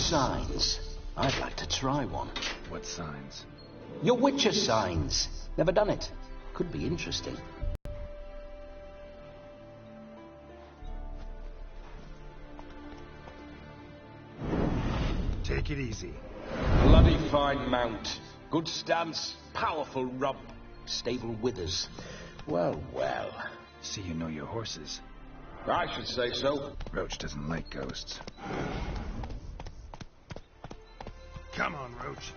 signs. I'd like to try one. What signs? Your Witcher signs. Never done it. Could be interesting. Take it easy. Bloody fine mount. Good stance, powerful rump, stable withers. Well, well. See you know your horses. I should say so. Roach doesn't like ghosts. Come on, Roach.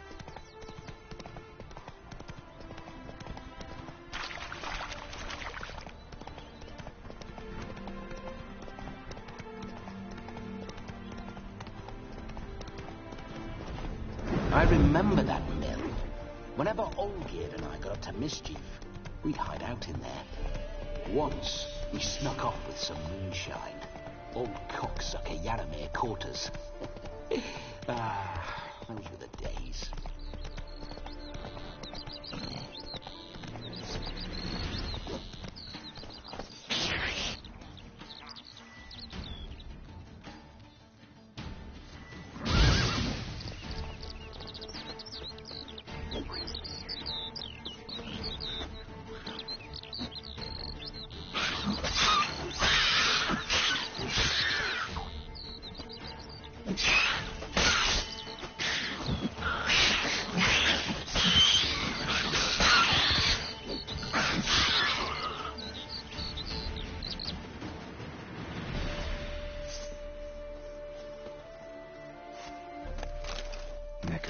I remember that mill. Whenever Olgierd and I got up to mischief, we'd hide out in there. Once, we snuck off with some moonshine. Old cocksucker Yaramir caught us. Those were the days.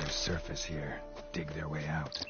Surface here. Dig their way out.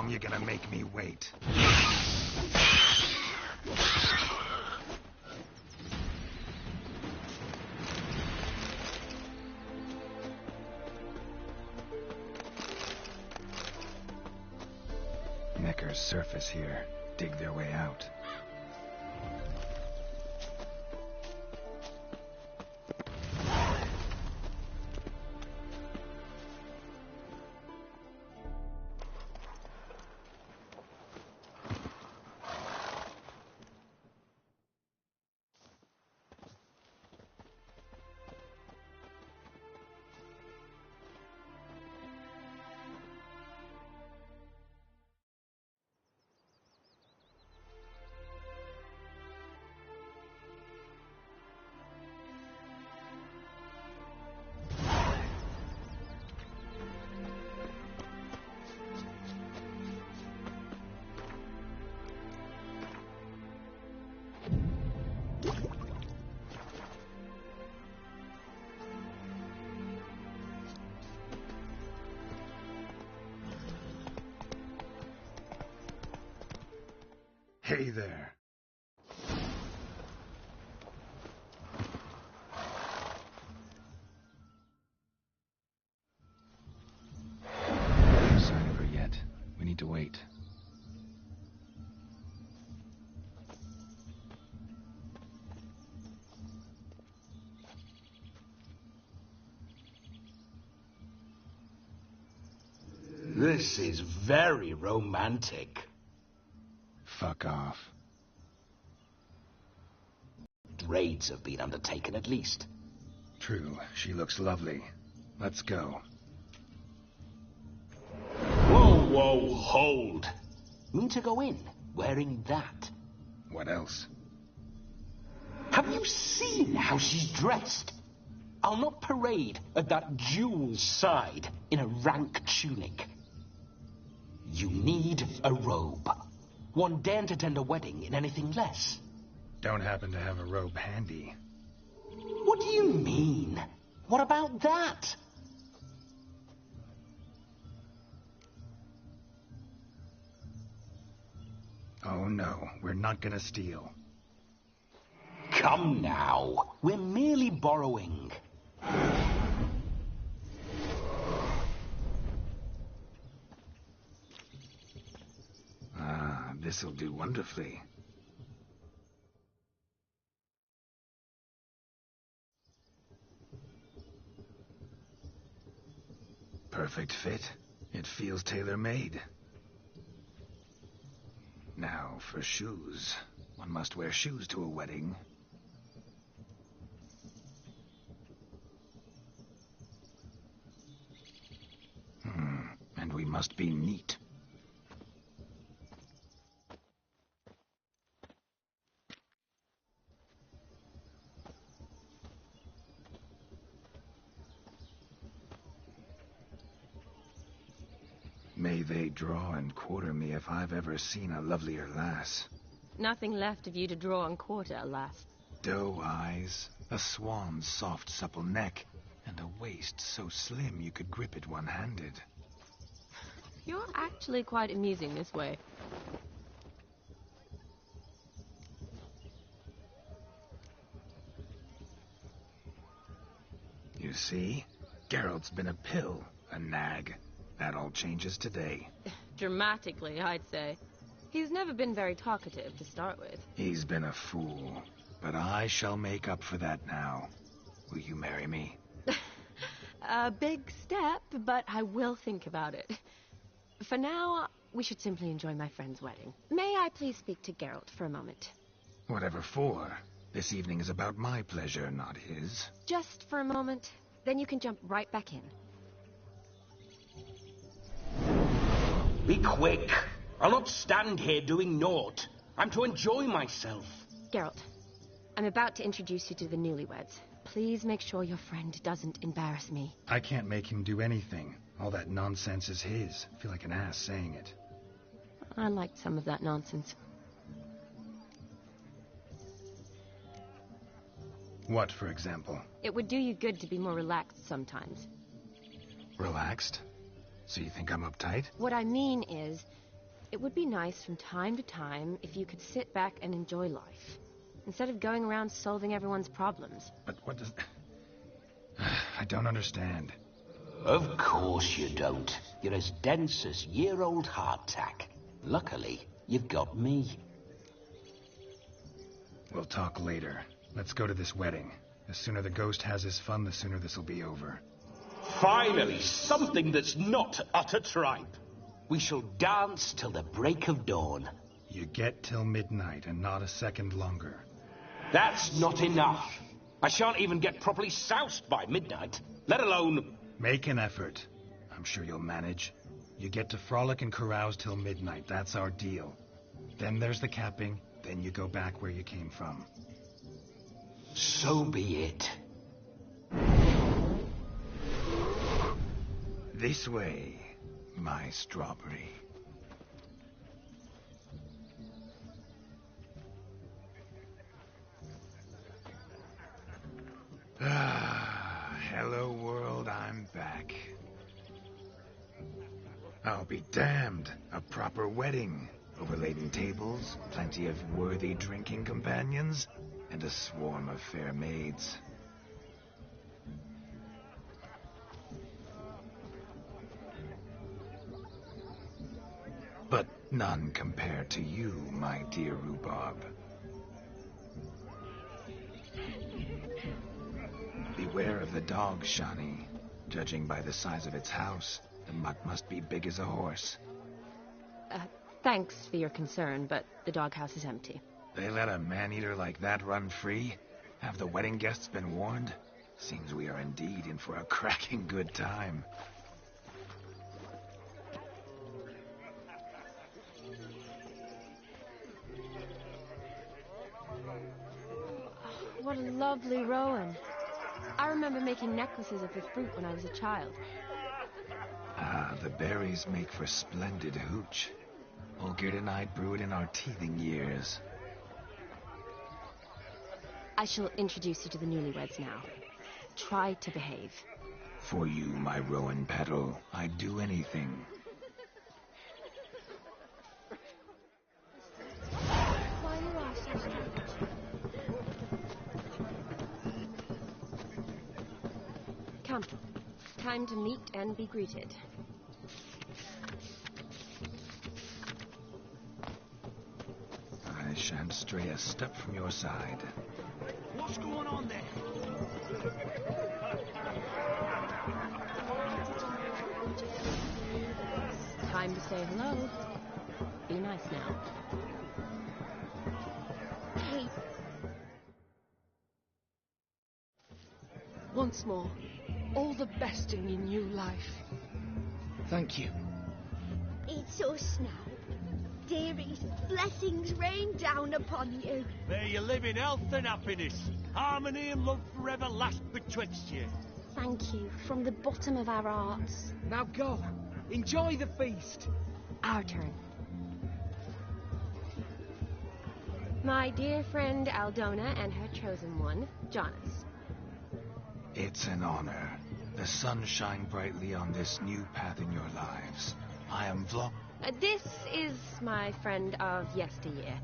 You're gonna make me wait. Neckar's surface here. Dig their way out. Hey there. No sign of her yet. We need to wait. This is very romantic. Fuck off. Raids have been undertaken at least. True, she looks lovely. Let's go. Whoa, whoa, hold. Mean to go in, wearing that? What else? Have you seen how she's dressed? I'll not parade at that jewel's side in a rank tunic. You need a robe. One daren't attend a wedding in anything less. Don't happen to have a robe handy. What do you mean? What about that? Oh no, we're not gonna steal. Come now, we're merely borrowing. Ah, this'll do wonderfully. Perfect fit. It feels tailor-made. Now, for shoes. One must wear shoes to a wedding. And we must be neat. May they draw and quarter me if I've ever seen a lovelier lass. Nothing left of you to draw and quarter, alas. Doe eyes, a swan's soft supple neck, and a waist so slim you could grip it one-handed. You're actually quite amusing this way. You see? Geralt's been a pill, a nag. That all changes today. Dramatically, I'd say. He's never been very talkative to start with. He's been a fool, but I shall make up for that now. Will you marry me? A big step, but I will think about it. For now, we should simply enjoy my friend's wedding. May I please speak to Geralt for a moment? Whatever for. This evening is about my pleasure, not his. Just for a moment, then you can jump right back in. Be quick. I'll not stand here doing naught. I'm to enjoy myself. Geralt, I'm about to introduce you to the newlyweds. Please make sure your friend doesn't embarrass me. I can't make him do anything. All that nonsense is his. I feel like an ass saying it. I liked some of that nonsense. What, for example? It would do you good to be more relaxed sometimes. Relaxed? So you think I'm uptight? What I mean is, it would be nice from time to time if you could sit back and enjoy life, instead of going around solving everyone's problems. But what does... I don't understand. Of course you don't. You're as dense as year-old hardtack. Luckily, you've got me. We'll talk later. Let's go to this wedding. The sooner the ghost has his fun, the sooner this'll be over. Finally, something that's not utter tripe. We shall dance till the break of dawn. You get till midnight and not a second longer. That's not enough. I shan't even get properly soused by midnight, let alone... Make an effort. I'm sure you'll manage. You get to frolic and carouse till midnight. That's our deal. Then there's the capping. Then you go back where you came from. So be it. This way, my strawberry. Ah, hello world, I'm back. I'll be damned. A proper wedding. Overladen tables, plenty of worthy drinking companions, and a swarm of fair maids. But none compared to you, my dear rhubarb. Beware of the dog, Shani. Judging by the size of its house, the mutt must be big as a horse. Thanks for your concern, but the doghouse is empty. They let a man-eater like that run free? Have the wedding guests been warned? Seems we are indeed in for a cracking good time. What a lovely rowan. I remember making necklaces of the fruit when I was a child. Ah, the berries make for splendid hooch. Olgierd and I brewed in our teething years. I shall introduce you to the newlyweds now. Try to behave. For you, my rowan petal, I'd do anything. Why are you all so strange? Come. Time to meet and be greeted. I shan't stray a step from your side. What's going on there? Time to say hello. Be nice now. Hey, Once more, all the best in your new life. Thank you. it's us now. Dearies, blessings rain down upon you. May you live in health and happiness. Harmony and love forever last betwixt you. Thank you from the bottom of our hearts. Now go. Enjoy the feast. Our turn. My dear friend Aldona and her chosen one, Jonas. It's an honor. The sun shine brightly on this new path in your lives. I am This is my friend of yesteryear,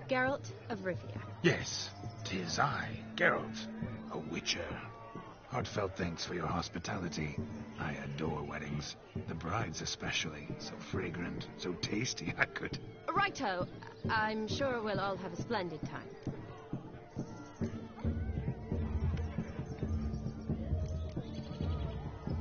Geralt of Rivia. Yes, 'tis I, Geralt, a witcher. Heartfelt thanks for your hospitality. I adore weddings. The brides especially. So fragrant, so tasty, I could... Righto. I'm sure we'll all have a splendid time.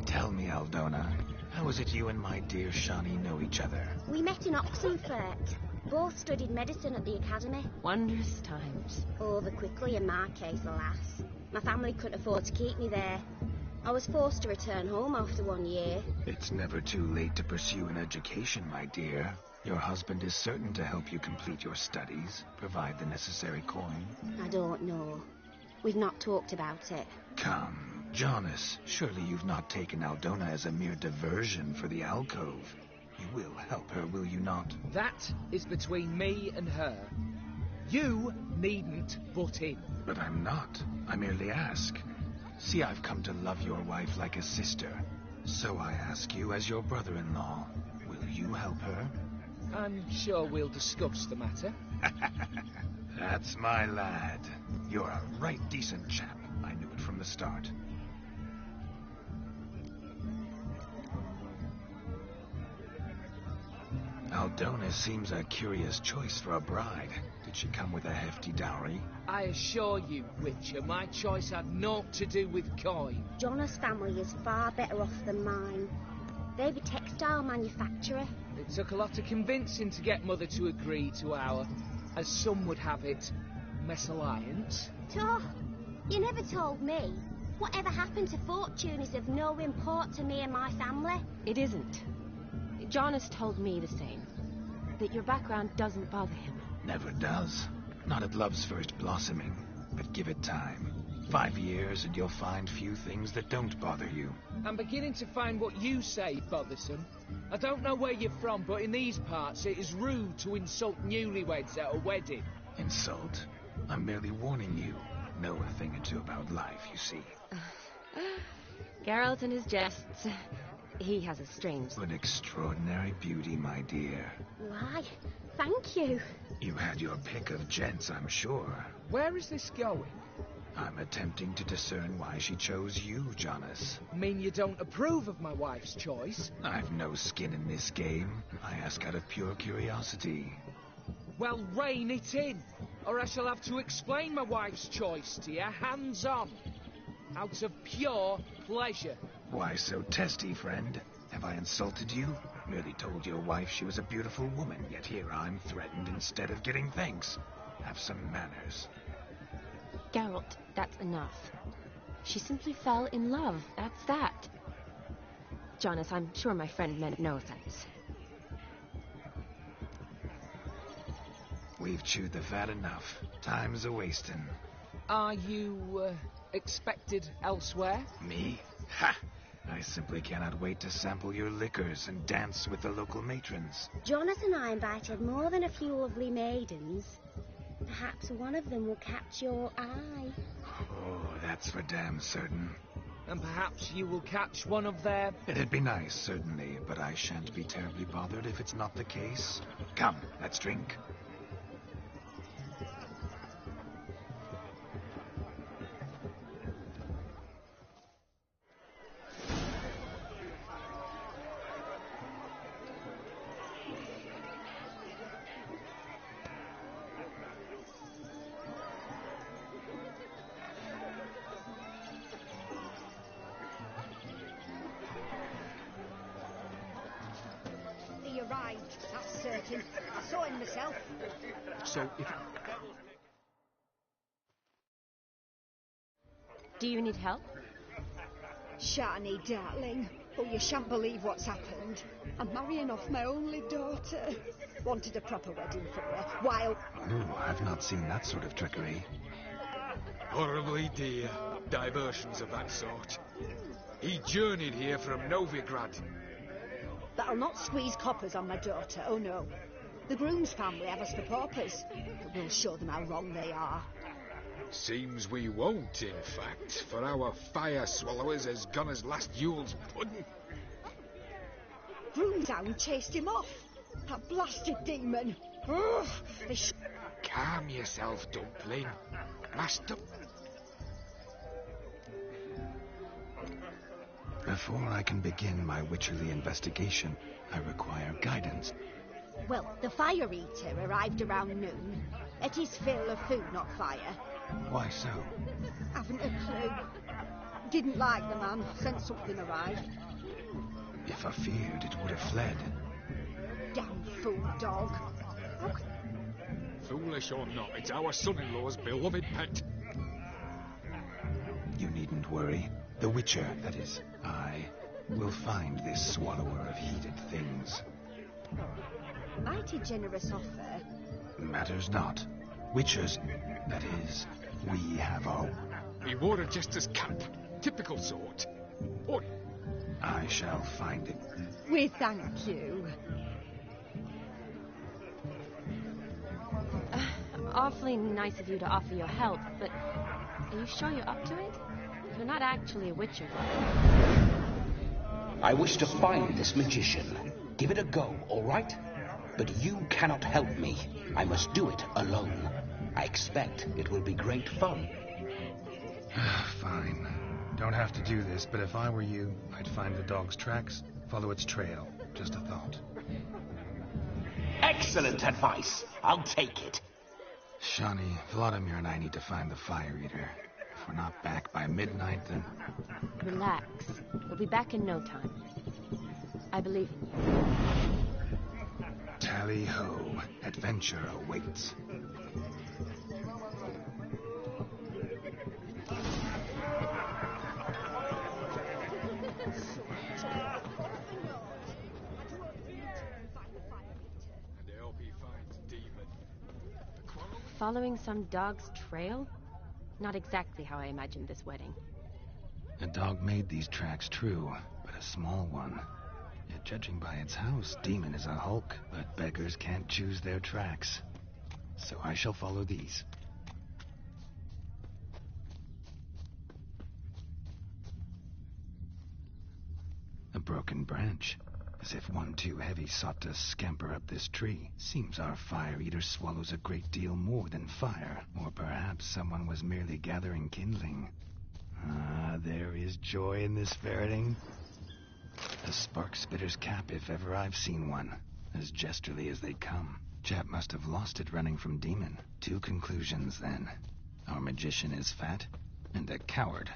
Tell me, Aldona, how is it you and my dear Shani know each other? We met in Oxenfurt. Both studied medicine at the academy. Wondrous times. Over quickly in my case, alas. My family couldn't afford to keep me there. I was forced to return home after 1 year. It's never too late to pursue an education, my dear. Your husband is certain to help you complete your studies, provide the necessary coin. I don't know. We've not talked about it. Come, Jonas, surely you've not taken Aldona as a mere diversion for the alcove. You will help her, will you not? That is between me and her. You needn't butt in. But I'm not. I merely ask. See, I've come to love your wife like a sister. So I ask you as your brother-in-law, will you help her? I'm sure we'll discuss the matter. That's my lad. You're a right decent chap. I knew it from the start. Aldona seems a curious choice for a bride. Did she come with a hefty dowry? I assure you, Witcher, my choice had naught to do with coin. Jonas' family is far better off than mine. They're a textile manufacturer. It took a lot of convincing to get Mother to agree to our, as some would have it, mesalliance. Oh, you never told me. Whatever happened to fortune is of no import to me and my family. It isn't. Jonas told me the same. That your background doesn't bother him. Never does. Not at love's first blossoming. But give it time. 5 years and you'll find few things that don't bother you. I'm beginning to find what you say bothersome. I don't know where you're from, but in these parts it is rude to insult newlyweds at a wedding. Insult? I'm merely warning you. Know a thing or two about life, you see. Geralt and his jests. He has a strange... An extraordinary beauty, my dear. Why, thank you. You had your pick of gents, I'm sure. Where is this going? I'm attempting to discern why she chose you, Jonas. Mean you don't approve of my wife's choice? I've no skin in this game. I ask out of pure curiosity. Well, rein it in, or I shall have to explain my wife's choice to you, hands-on. Out of pure pleasure. Why so testy, friend? Have I insulted you? Merely told your wife she was a beautiful woman, yet here I'm threatened instead of getting thanks. Have some manners. Geralt, that's enough. She simply fell in love, that's that. Jonas, I'm sure my friend meant no offense. We've chewed the fat enough. Time's a-wasting. Are you, expected elsewhere? Me? Ha! I simply cannot wait to sample your liquors and dance with the local matrons. Jonathan and I invited more than a few lovely maidens. Perhaps one of them will catch your eye. Oh, that's for damn certain. And perhaps you will catch one of their... It'd be nice, certainly, but I shan't be terribly bothered if it's not the case. Come, let's drink. He arrived, that's certain. I saw him myself. So if... Do you need help? Shani, darling. Oh, you shan't believe what's happened. I'm marrying off my only daughter. Wanted a proper wedding for her, while... Oh, I've not seen that sort of trickery. Horribly dear. Diversions of that sort. He journeyed here from Novigrad. That'll not squeeze coppers on my daughter, oh no. The groom's family have us for paupers, but we'll show them how wrong they are. Seems we won't, in fact, for our fire swallowers has gone as last Yule's pudding. Broomdown chased him off. That blasted demon. Ugh, Calm yourself, Dumpling. Master... Before I can begin my witcherly investigation, I require guidance. Well, the fire eater arrived around noon. Ate his fill of food, not fire. Why so? Haven't a clue. Didn't like the man, sent something arrived. If I feared, it would have fled. Damn fool dog. Foolish or not, it's our son-in-law's beloved pet. You needn't worry. The Witcher, that is, I, will find this swallower of heated things. Mighty generous offer. Matters not. Witchers, that is, we have hope. He wore a jester's cap. Typical sort. Oi. I shall find it. We thank you. Awfully nice of you to offer your help, but are you sure you're up to it? You're not actually a witcher. I wish to find this magician. Give it a go, all right? But you cannot help me. I must do it alone. I expect it will be great fun. Fine. Don't have to do this, but if I were you, I'd find the dog's tracks, follow its trail. Just a thought. Excellent advice. I'll take it. Shani, Vladimir and I need to find the fire eater. If we're not back by midnight, then... Relax. We'll be back in no time. I believe in you. Tally-ho. Adventure awaits. Following some dog's trail? Not exactly how I imagined this wedding. A dog made these tracks true, but a small one. Yet judging by its house, Demon is a hulk, but beggars can't choose their tracks. So I shall follow these. A broken branch. As if one too heavy sought to scamper up this tree. Seems our fire eater swallows a great deal more than fire. Or perhaps someone was merely gathering kindling. Ah, there is joy in this ferreting. A spark spitter's cap if ever I've seen one. As jesterly as they come. Chap must have lost it running from Demon. Two conclusions then. Our magician is fat, and a coward.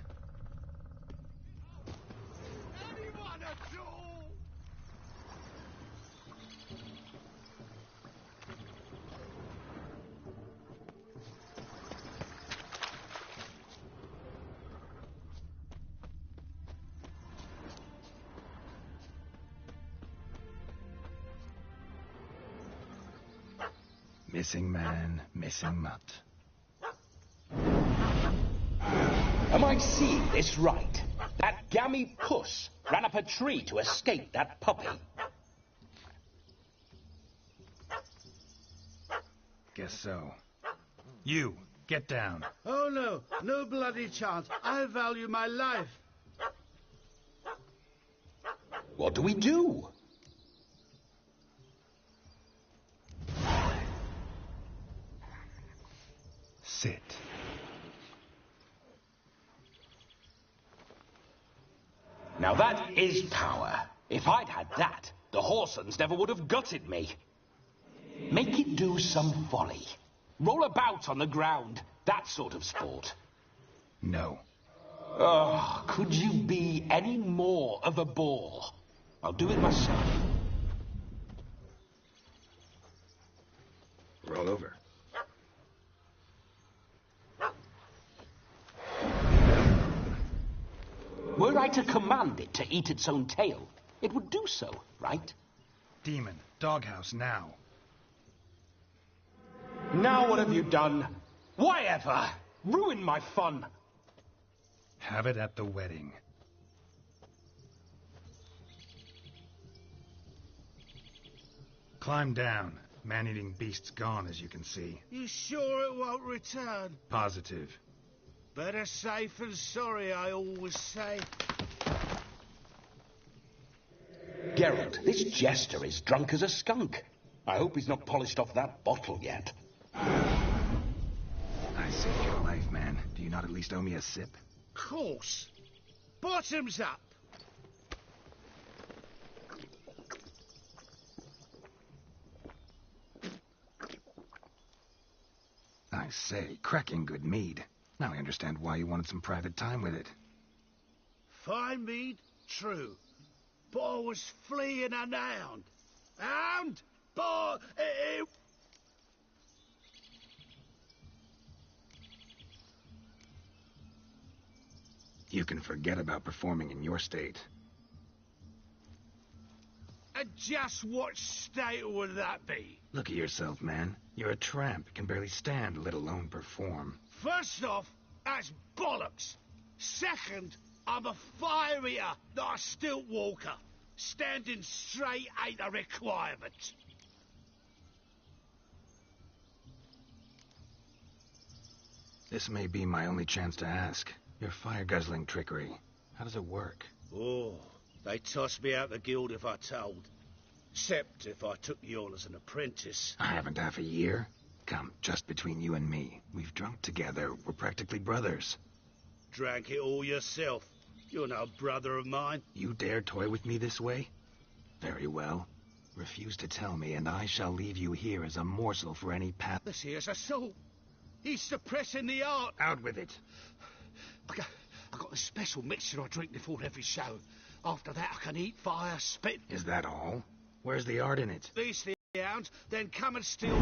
Missing man, missing mutt. Am I seeing this right? That gammy puss ran up a tree to escape that puppy. Guess so. You, get down. Oh, no. No bloody chance. I value my life. What do we do? Sit. Now that is power. If I'd had that, the Horsons never would have gutted me. Make it do some folly. Roll about on the ground. That sort of sport. No. Oh, could you be any more of a bore? I'll do it myself. Roll over. Were I to command it to eat its own tail, it would do so, right? Demon, doghouse now. Now what have you done? Why ever? Ruin my fun. Have it at the wedding. Climb down. Man-eating beast's gone, as you can see. You sure it won't return? Positive. Better safe than sorry, I always say. Geralt, this jester is drunk as a skunk. I hope he's not polished off that bottle yet. I saved your life, man. Do you not at least owe me a sip? Course. Bottoms up. I say, cracking good mead. Now I understand why you wanted some private time with it. Fine mead, true. But I was fleeing an hound. Hound? But You can forget about performing in your state. And just what state would that be? Look at yourself, man. You're a tramp, can barely stand, let alone perform. First off, that's bollocks. Second, I'm a fire eater, not a stilt walker. Standing straight ain't a requirement. This may be my only chance to ask. Your fire-guzzling trickery, how does it work? Oh, they tossed me out the guild if I told. Except if I took you on as an apprentice. I haven't half a year. Come, just between you and me. We've drunk together. We're practically brothers. Drank it all yourself. You're no brother of mine. You dare toy with me this way? Very well. Refuse to tell me, and I shall leave you here as a morsel for any path. This here's assault. He's suppressing the art. Out with it. I got a special mixture I drink before every show. After that, I can eat fire, spit. Is that all? Where's the art in it? These the hounds, then come and steal.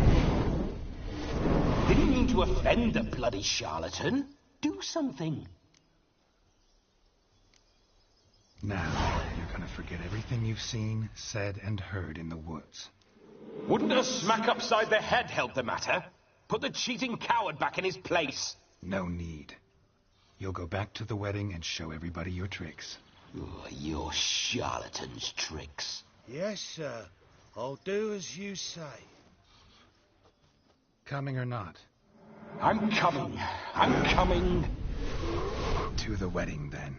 Didn't mean to offend the bloody charlatan. Do something. Now, you're gonna forget everything you've seen, said, and heard in the woods. Wouldn't a smack upside the head help the matter? Put the cheating coward back in his place. No need. You'll go back to the wedding and show everybody your tricks. Oh, your charlatan's tricks. Yes, sir. I'll do as you say. Coming or not? I'm coming. I'm coming. To the wedding, then.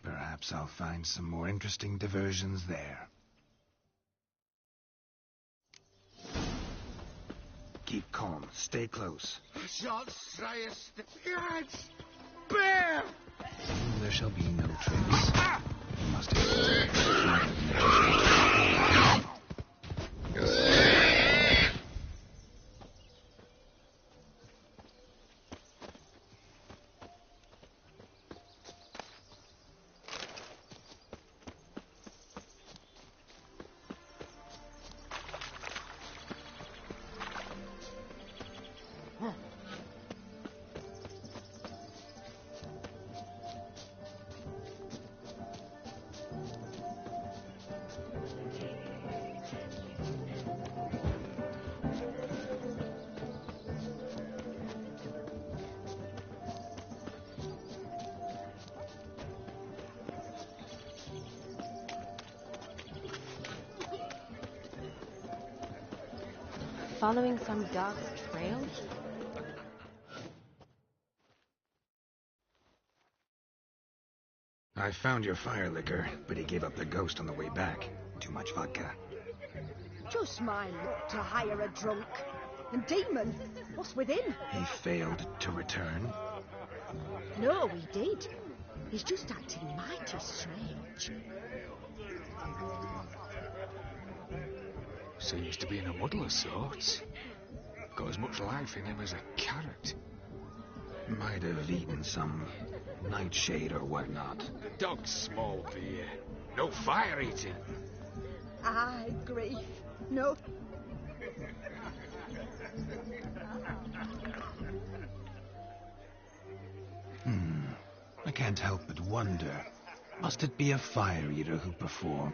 Perhaps I'll find some more interesting diversions there. Keep calm. Stay close. I shan't say a step. Bear! There shall be no tricks. You must have... following some dog's trail? I found your fire liquor, but he gave up the ghost on the way back. Too much vodka. Just my luck to hire a drunk. And Demon, what's with him? He failed to return. No, he did. He's just acting mighty strange. Seems to be in a muddle of sorts. Got as much life in him as a carrot. Might have eaten some nightshade or whatnot. Dog's small beer. No fire eating. Aye, grief. No. I can't help but wonder. Must it be a fire eater who performed?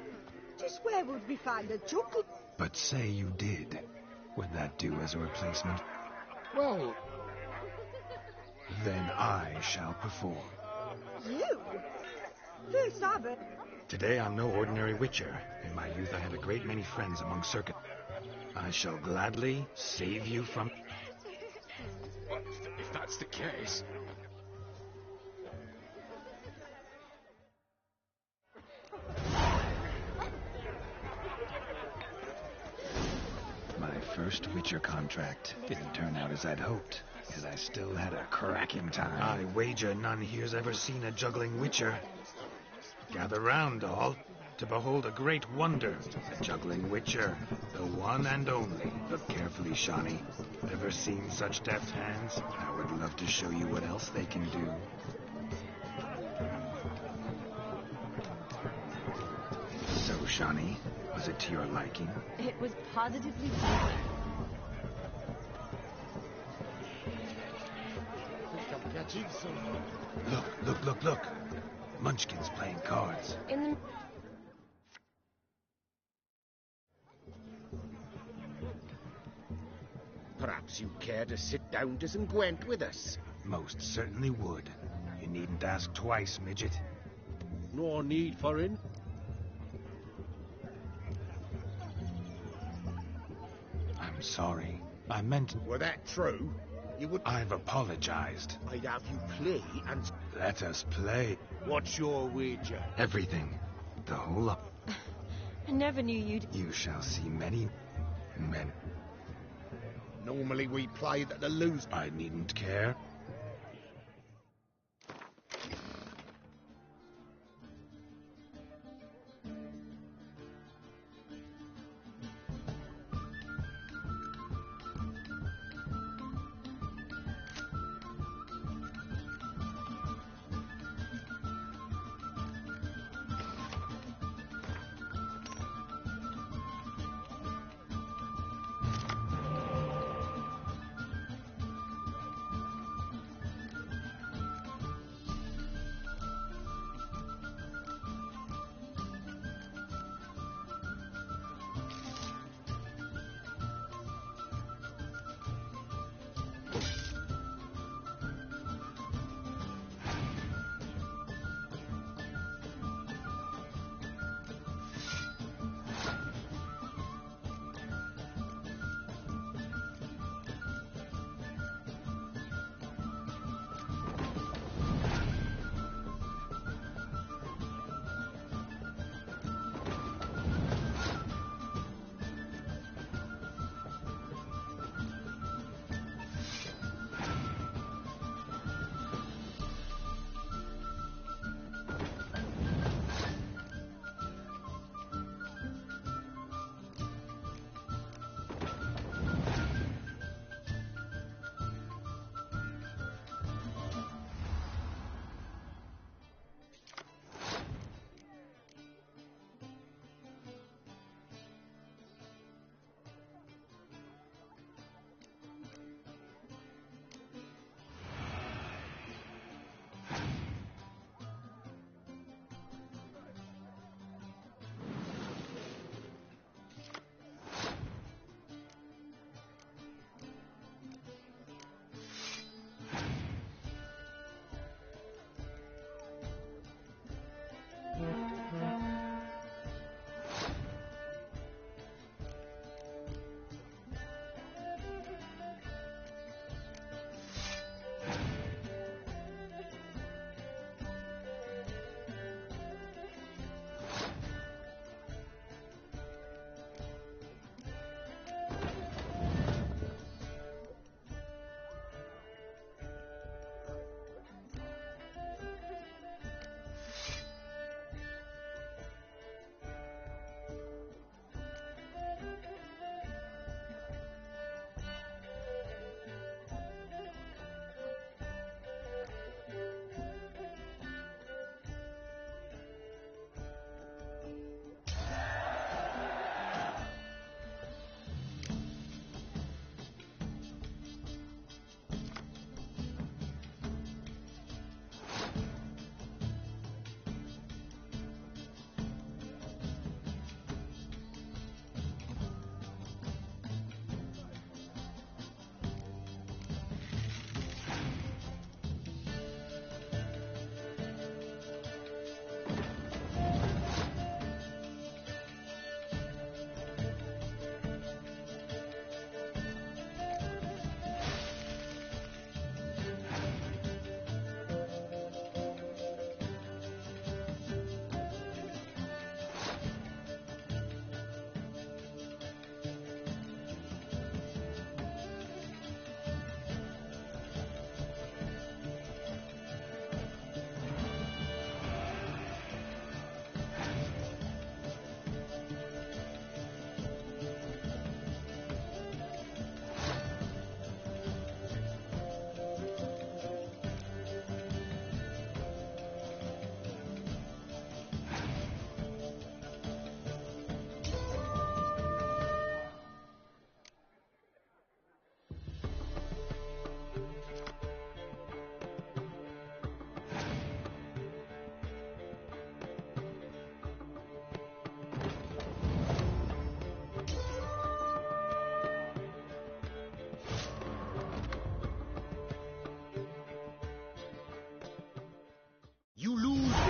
Just where would we find a jungle? But say you did. Would that do as a replacement? Well, then I shall perform. You? First Abbot. Today I'm no ordinary witcher. In my youth I had a great many friends among circuit. I shall gladly save you from... if that's the case... My first witcher contract didn't turn out as I'd hoped, as I still had a cracking time. I wager none here's ever seen a juggling witcher. Gather round, all, to behold a great wonder, a juggling witcher, the one and only. Look carefully, Shawnee. Ever seen such deft hands? I would love to show you what else they can do. So, Shawnee, was it to your liking? It was positively pleasing. Look. Munchkin's playing cards. In the... Perhaps you care to sit down to some Gwent with us? Most certainly would. You needn't ask twice, midget. No need for it. I'm sorry. I meant... Were that true, you would... I've apologized. I'd have you play and... Let us play. What's your wager? Everything. The whole lot. I never knew you'd... You shall see many men. Normally we play that the lose... I needn't care.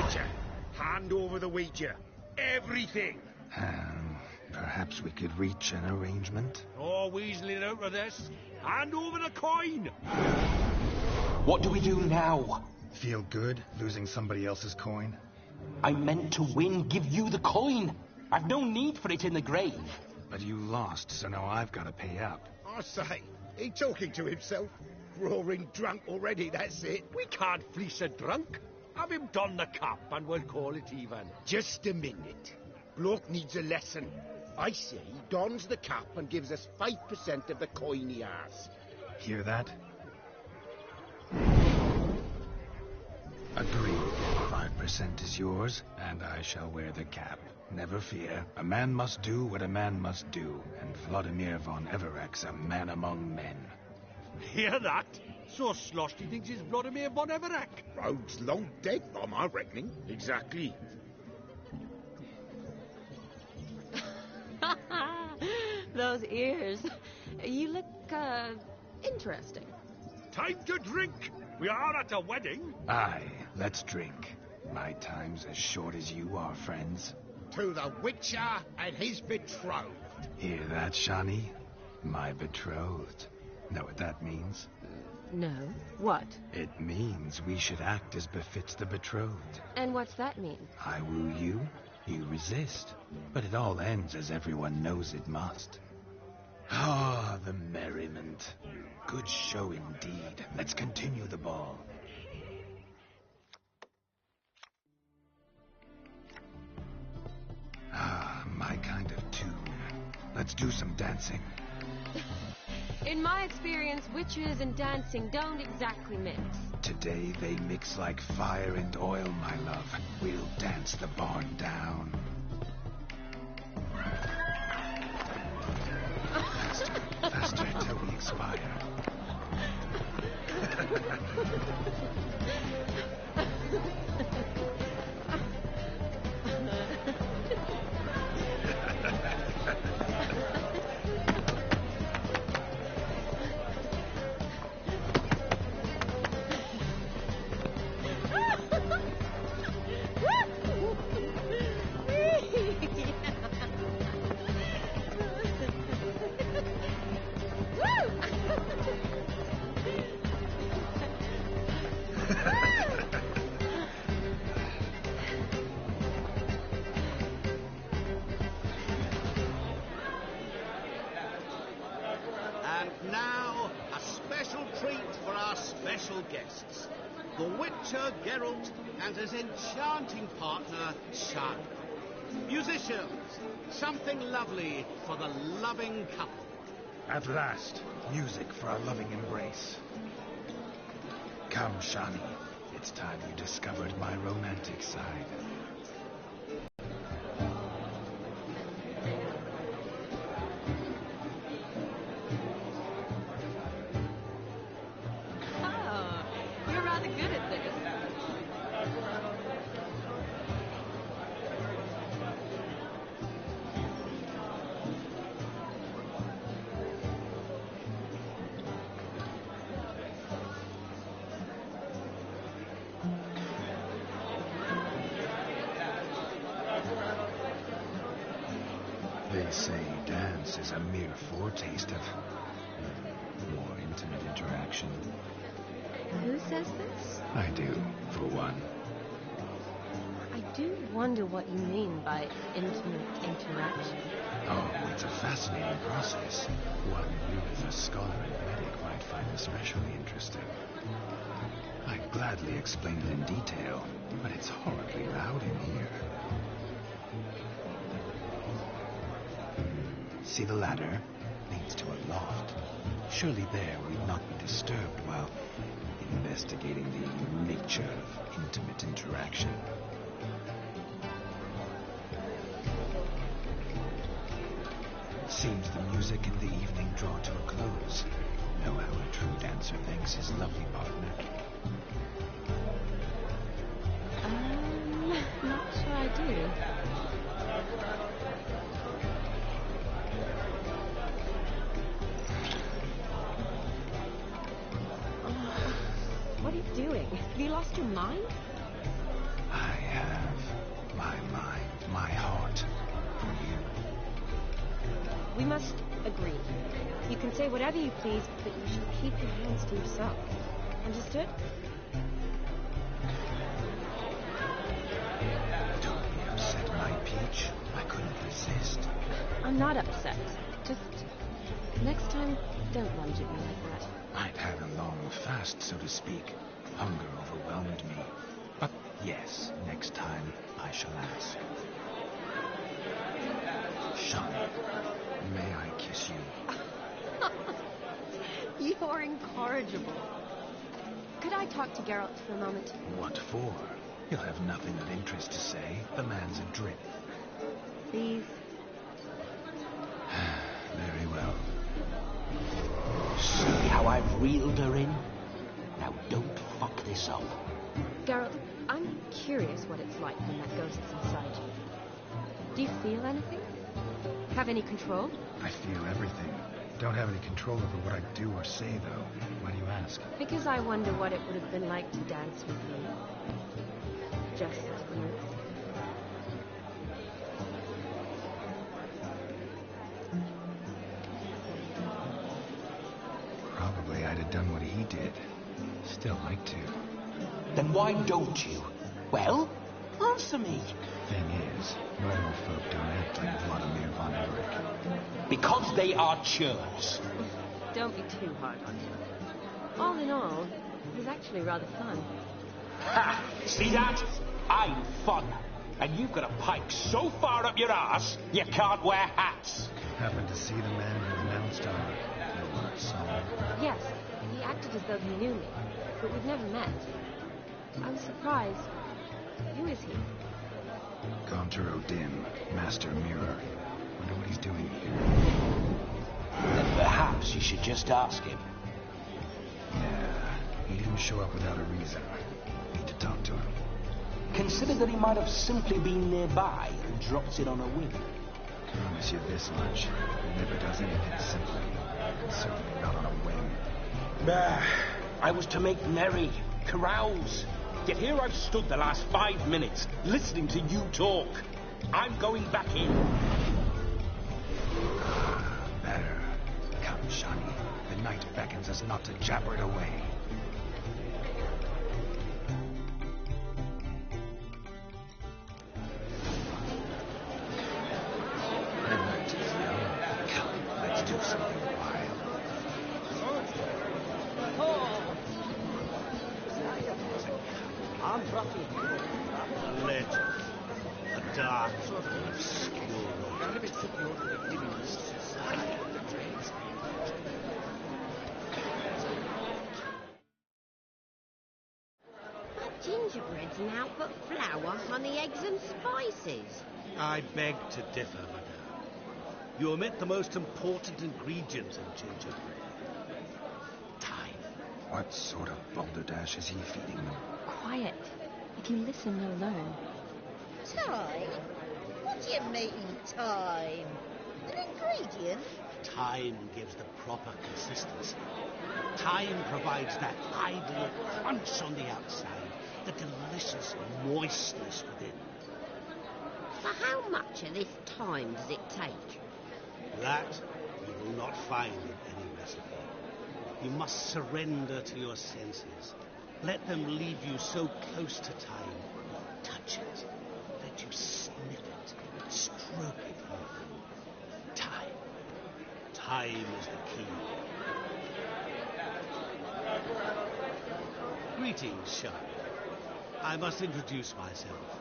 Witcher, hand over the Ouija. Everything. Perhaps we could reach an arrangement? Oh, weaseling out of this. Hand over the coin. What do we do now? Feel good losing somebody else's coin? I meant to win, give you the coin. I've no need for it in the grave. But you lost, so now I've got to pay up. I say, he talking to himself. Roaring drunk already, that's it. We can't fleece a drunk. Have him don the cap and we'll call it even. Just a minute. Bloke needs a lesson. I say he dons the cap and gives us 5% of the coin he has. Hear that? Agreed. 5% is yours, and I shall wear the cap. Never fear. A man must do what a man must do, and Vladimir von Everek's a man among men. Hear that? So sloshed he thinks he's Vladimir von Everek. Rogue's long dead, by my reckoning. Exactly. Those ears. You look, interesting. Time to drink. We are at a wedding. Aye, let's drink. My time's as short as you are, friends. To the Witcher and his betrothed. Hear that, Shani? My betrothed. Know what that means? No. What? It means we should act as befits the betrothed. And what's that mean? I woo you, you resist. But it all ends as everyone knows it must. Ah, the merriment. Good show indeed. Let's continue the ball. Ah, my kind of tune. Let's do some dancing. In my experience, witches and dancing don't exactly mix. Today they mix like fire and oil, my love. We'll dance the barn down. Faster, faster till we expire. And now, a special treat for our special guests. The Witcher Geralt and his enchanting partner, Shani. Musicians, something lovely for the loving couple. At last, music for our loving embrace. Come, Shani. It's time you discovered my romantic side. Oh, you're rather good at this. They say dance is a mere foretaste of more intimate interaction. Who says this? I do, for one. I do wonder what you mean by intimate interaction. Oh, it's a fascinating process. One you as a scholar and medic might find especially interesting. I'd gladly explain it in detail, but it's horribly loud in here. See the ladder? Leads to a loft. Surely there we'd not be disturbed while investigating the nature of intimate interaction. Seems the music and the evening draw to a close. Know how a true dancer thanks his lovely partner. Not sure I do. What are you doing? Have you lost your mind? I have my mind, my heart for you. We must agree. You can say whatever you please, but you should keep your hands to yourself. Understood? Don't be upset, my peach. I couldn't resist. I'm not upset. Just next time, don't lunge at me like that. I'd had a long fast, so to speak. Hunger overwhelmed me. But yes, next time I shall ask. Shawnee, may I kiss you? You're incorrigible. Could I talk to Geralt for a moment? What for? He'll have nothing of interest to say. The man's adrift. Please. Very well. See how I've reeled her in? Now don't fuck this up. Geralt, I'm curious what it's like when that ghost's inside you. Do you feel anything? Have any control? I feel everything. Don't have any control over what I do or say, though. Why do you ask? Because I wonder what it would have been like to dance with you. Just once. Probably I'd have done what he did. Still like to. Then why don't you? Well, answer me. Thing is, normal folk don't act like Vladimir von Everett. Because they are churls. Don't be too hard on him. All in all, he's actually rather fun. Ha! See that? I'm fun. And you've got a pike so far up your ass, you can't wear hats. Happened to see the man who announced our song. Yes, he acted as though he knew me, but we've never met. I was surprised. Who is he? Conjur Odin, Master Mirror. Wonder what he's doing here. Then perhaps you should just ask him. Yeah, he didn't show up without a reason. Need to talk to him. Consider that he might have simply been nearby and dropped it on a whim. Promise you this much. He never does anything simply. Certainly not on a whim. I was to make merry, carouse. Yet here I've stood the last 5 minutes, listening to you talk. I'm going back in. Better. Come, Shawnee. The night beckons us not to jabber it away. The night is young. Come, let's do something wild. I'm Ruffy. A legend. A dark, obscure That gingerbread's now but flour, honey, eggs and spices. I beg to differ, madame. You omit the most important ingredient in gingerbread. Time. What sort of balderdash is he feeding them? Quiet. If you listen, you'll learn. Time? What do you mean, time? An ingredient? Time gives the proper consistency. Time provides that ideal crunch on the outside, the delicious moistness within. For how much of this time does it take? That you will not find in any recipe. You must surrender to your senses. Let them leave you so close to time. Touch it. Let you sniff it. Stroke it even. Time. Time is the key. Greetings, Shawnee. I must introduce myself.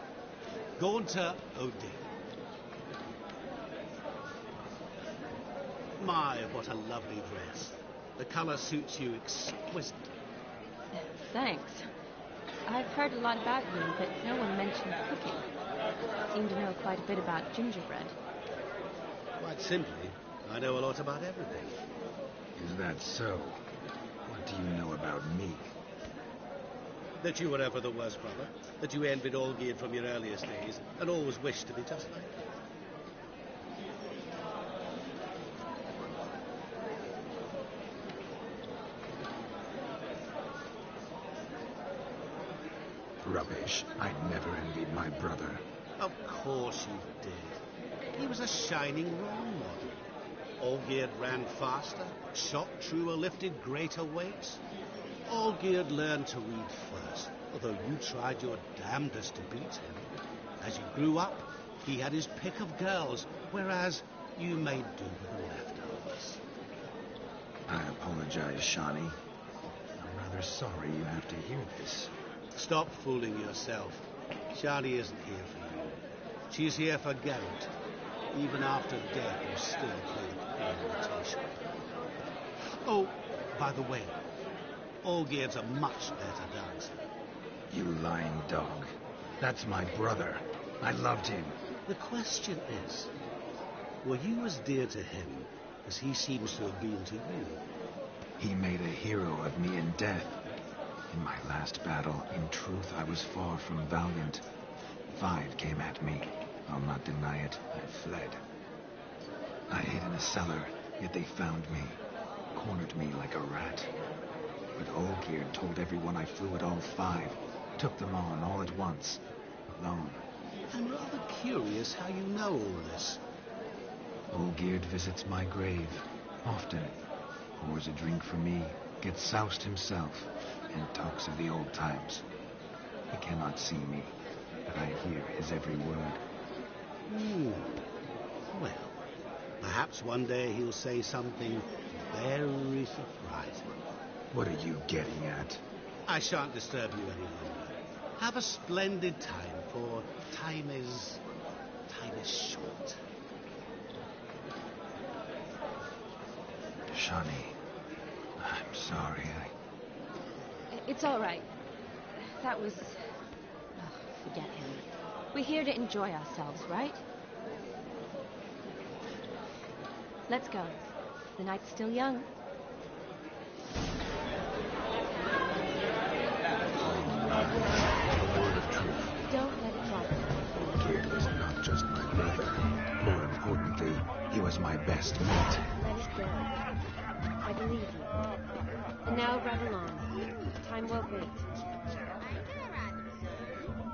Gaunter Odin. My, what a lovely dress. The colour suits you exquisitely. Thanks. I've heard a lot about you, but no one mentioned cooking. Seem to know quite a bit about gingerbread. Quite simply, I know a lot about everything. Is that so? What do you know about me? That you were ever the worst brother, that you envied Olgierd from your earliest days, and always wished to be just like him. Rubbish. I never envied my brother. Of course you did. He was a shining role model. Olgierd ran faster, shot truer, lifted greater weights. Olgierd learned to read first, although you tried your damnedest to beat him. As you grew up, he had his pick of girls, whereas you made do with the leftovers. I apologize, Shawnee. I'm rather sorry you have to hear this. Stop fooling yourself. Shani isn't here for you. She's here for Geralt. Even after death, you still can't pay an invitation. Oh, by the way, Olgierd's a much better dancer. You lying dog. That's my brother. I loved him. The question is, were you as dear to him as he seems to have been to you? He made a hero of me in death. In my last battle, in truth, I was far from valiant. 5 came at me. I'll not deny it. I fled. I hid in a cellar, yet they found me. Cornered me like a rat. But Olgierd told everyone I flew at all 5. Took them on all at once. Alone. I'm rather curious how you know all this. Olgierd visits my grave. Often. Pours a drink for me. Gets soused himself. And talks of the old times. He cannot see me, but I hear his every word. Well, perhaps one day he'll say something very surprising. What are you getting at? I shan't disturb you any longer. Have a splendid time, for time is short. Shawnee, I'm sorry. It's all right. That was... Oh, forget him. We're here to enjoy ourselves, right? Let's go. The night's still young. Word of truth. Don't let it drop. Olgierd was not just my brother. More importantly, he was my best mate. Let it go. I believe you. And now run along. Time won't wait.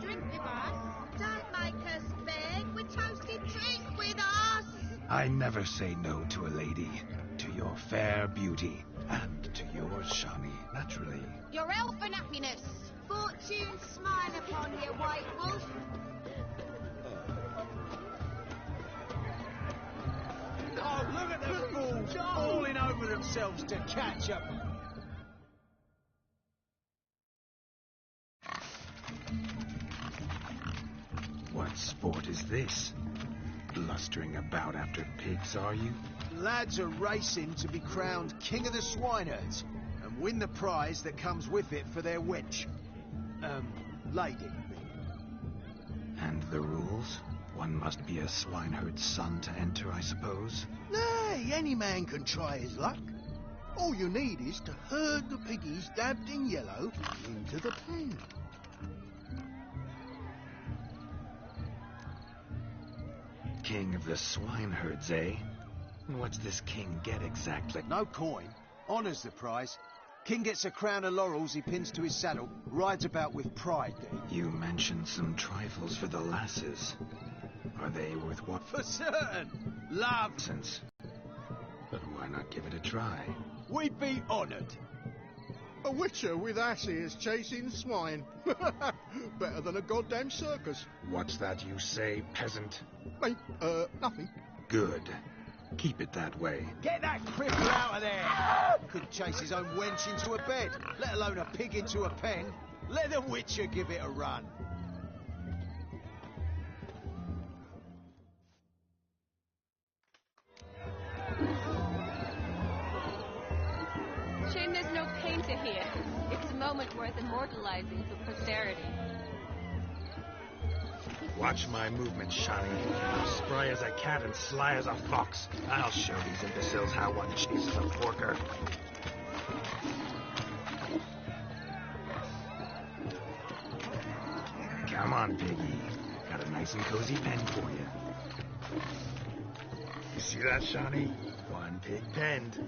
Drink with us. Don't make us beg. We're toasted. Drink with us. I never say no to a lady. To your fair beauty. And to yours, Shawnee, naturally. Your elfin happiness. Fortune smile upon you, white wolf. Oh, look at the fools falling over themselves to catch up. What sport is this? Blustering about after pigs, are you? Lads are racing to be crowned King of the Swineherds and win the prize that comes with it for their wench. Lady. And the rules? One must be a swineherd's son to enter, I suppose? Nay, any man can try his luck. All you need is to herd the piggies dabbed in yellow into the pen. King of the swineherds, eh? And what's this king get exactly? No coin. Honours the prize. King gets a crown of laurels he pins to his saddle, rides about with pride. You mentioned some trifles for the lasses. Are they worth what? For certain. Love. Nonsense. But why not give it a try? We'd be honoured. A witcher with asses chasing swine. Better than a goddamn circus. What's that you say, peasant? Mate, nothing. Good. Keep it that way. Get that cripple out of there! Couldn't chase his own wench into a bed, let alone a pig into a pen. Let the witcher give it a run. Shame there's no painter here. It's a moment worth immortalizing for posterity. Watch my movements, Shawnee. I'm spry as a cat and sly as a fox. I'll show these imbeciles how one chases a porker. Come on, piggy. Got a nice and cozy pen for you. You see that, Shawnee? One pig penned.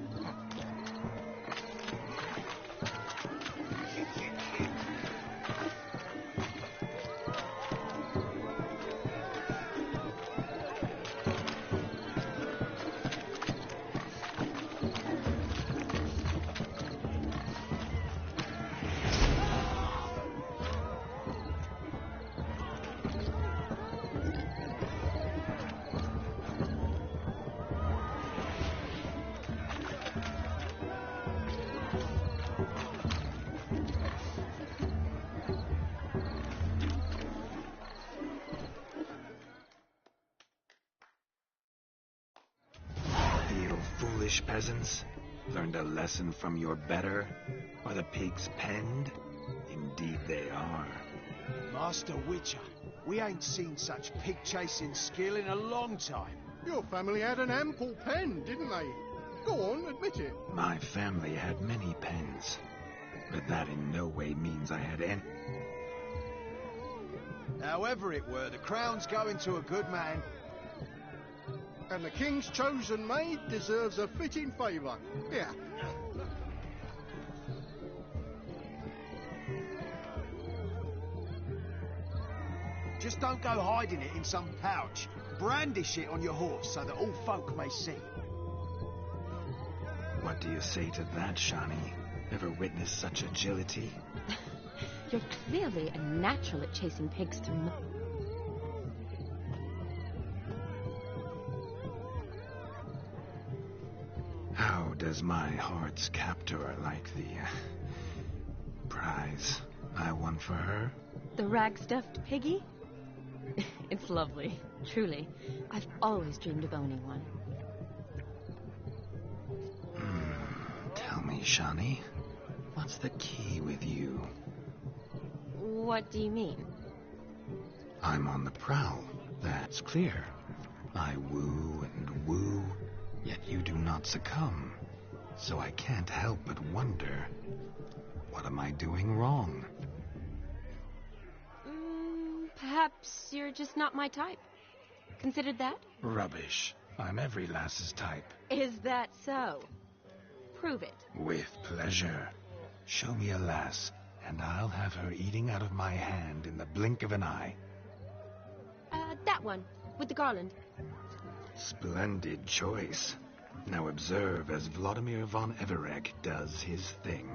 foolish peasants? Learned a lesson from your better? Are the pigs penned? Indeed they are. Master Witcher, we ain't seen such pig-chasing skill in a long time. Your family had an ample pen, didn't they? Go on, admit it. My family had many pens, but that in no way means I had any. However it were, the crown's going to a good man. And the king's chosen maid deserves a fitting favour. Yeah. Just don't go hiding it in some pouch. Brandish it on your horse so that all folk may see. What do you say to that, Shani? Ever witnessed such agility? You're clearly a natural at chasing pigs through mud. How does my heart's captor like the prize I won for her? The rag-stuffed piggy? It's lovely, truly. I've always dreamed of owning one. Tell me, Shani, what's the key with you? What do you mean? I'm on the prowl, that's clear. I woo and woo, yet you do not succumb. So I can't help but wonder, what am I doing wrong? Perhaps you're just not my type. Considered that? Rubbish. I'm every lass's type. Is that so? Prove it. With pleasure. Show me a lass, and I'll have her eating out of my hand in the blink of an eye. That one, with the garland. Splendid choice. Now observe as Vladimir von Everek does his thing.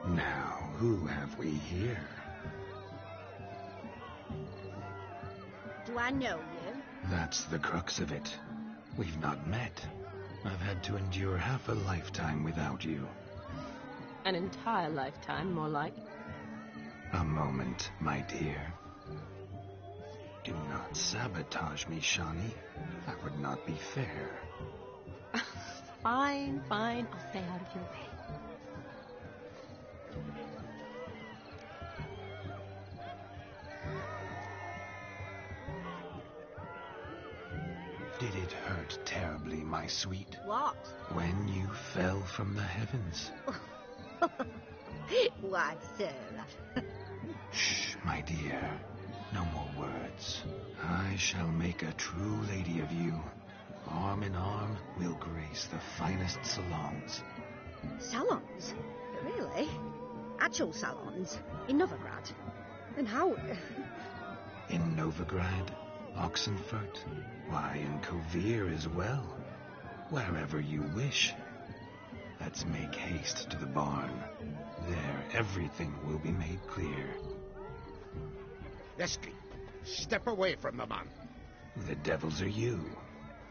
Now, who have we here? Do I know you? That's the crux of it. We've not met. I've had to endure half a lifetime without you. An entire lifetime, more like. A moment, my dear. Do not sabotage me, Shani. That would not be fair. Fine, fine. I'll stay out of your way. Did it hurt terribly, my sweet? What? When you fell from the heavens? Why, sir. Shh, my dear. No more words. I shall make a true lady of you. Arm in arm, we'll grace the finest salons. Salons? Really? Actual salons? In Novigrad? And how... In Novigrad, Oxenfurt, why, in Kovir as well. Wherever you wish. Let's make haste to the barn. There, everything will be made clear. Lesky, step away from the man. The devils are you.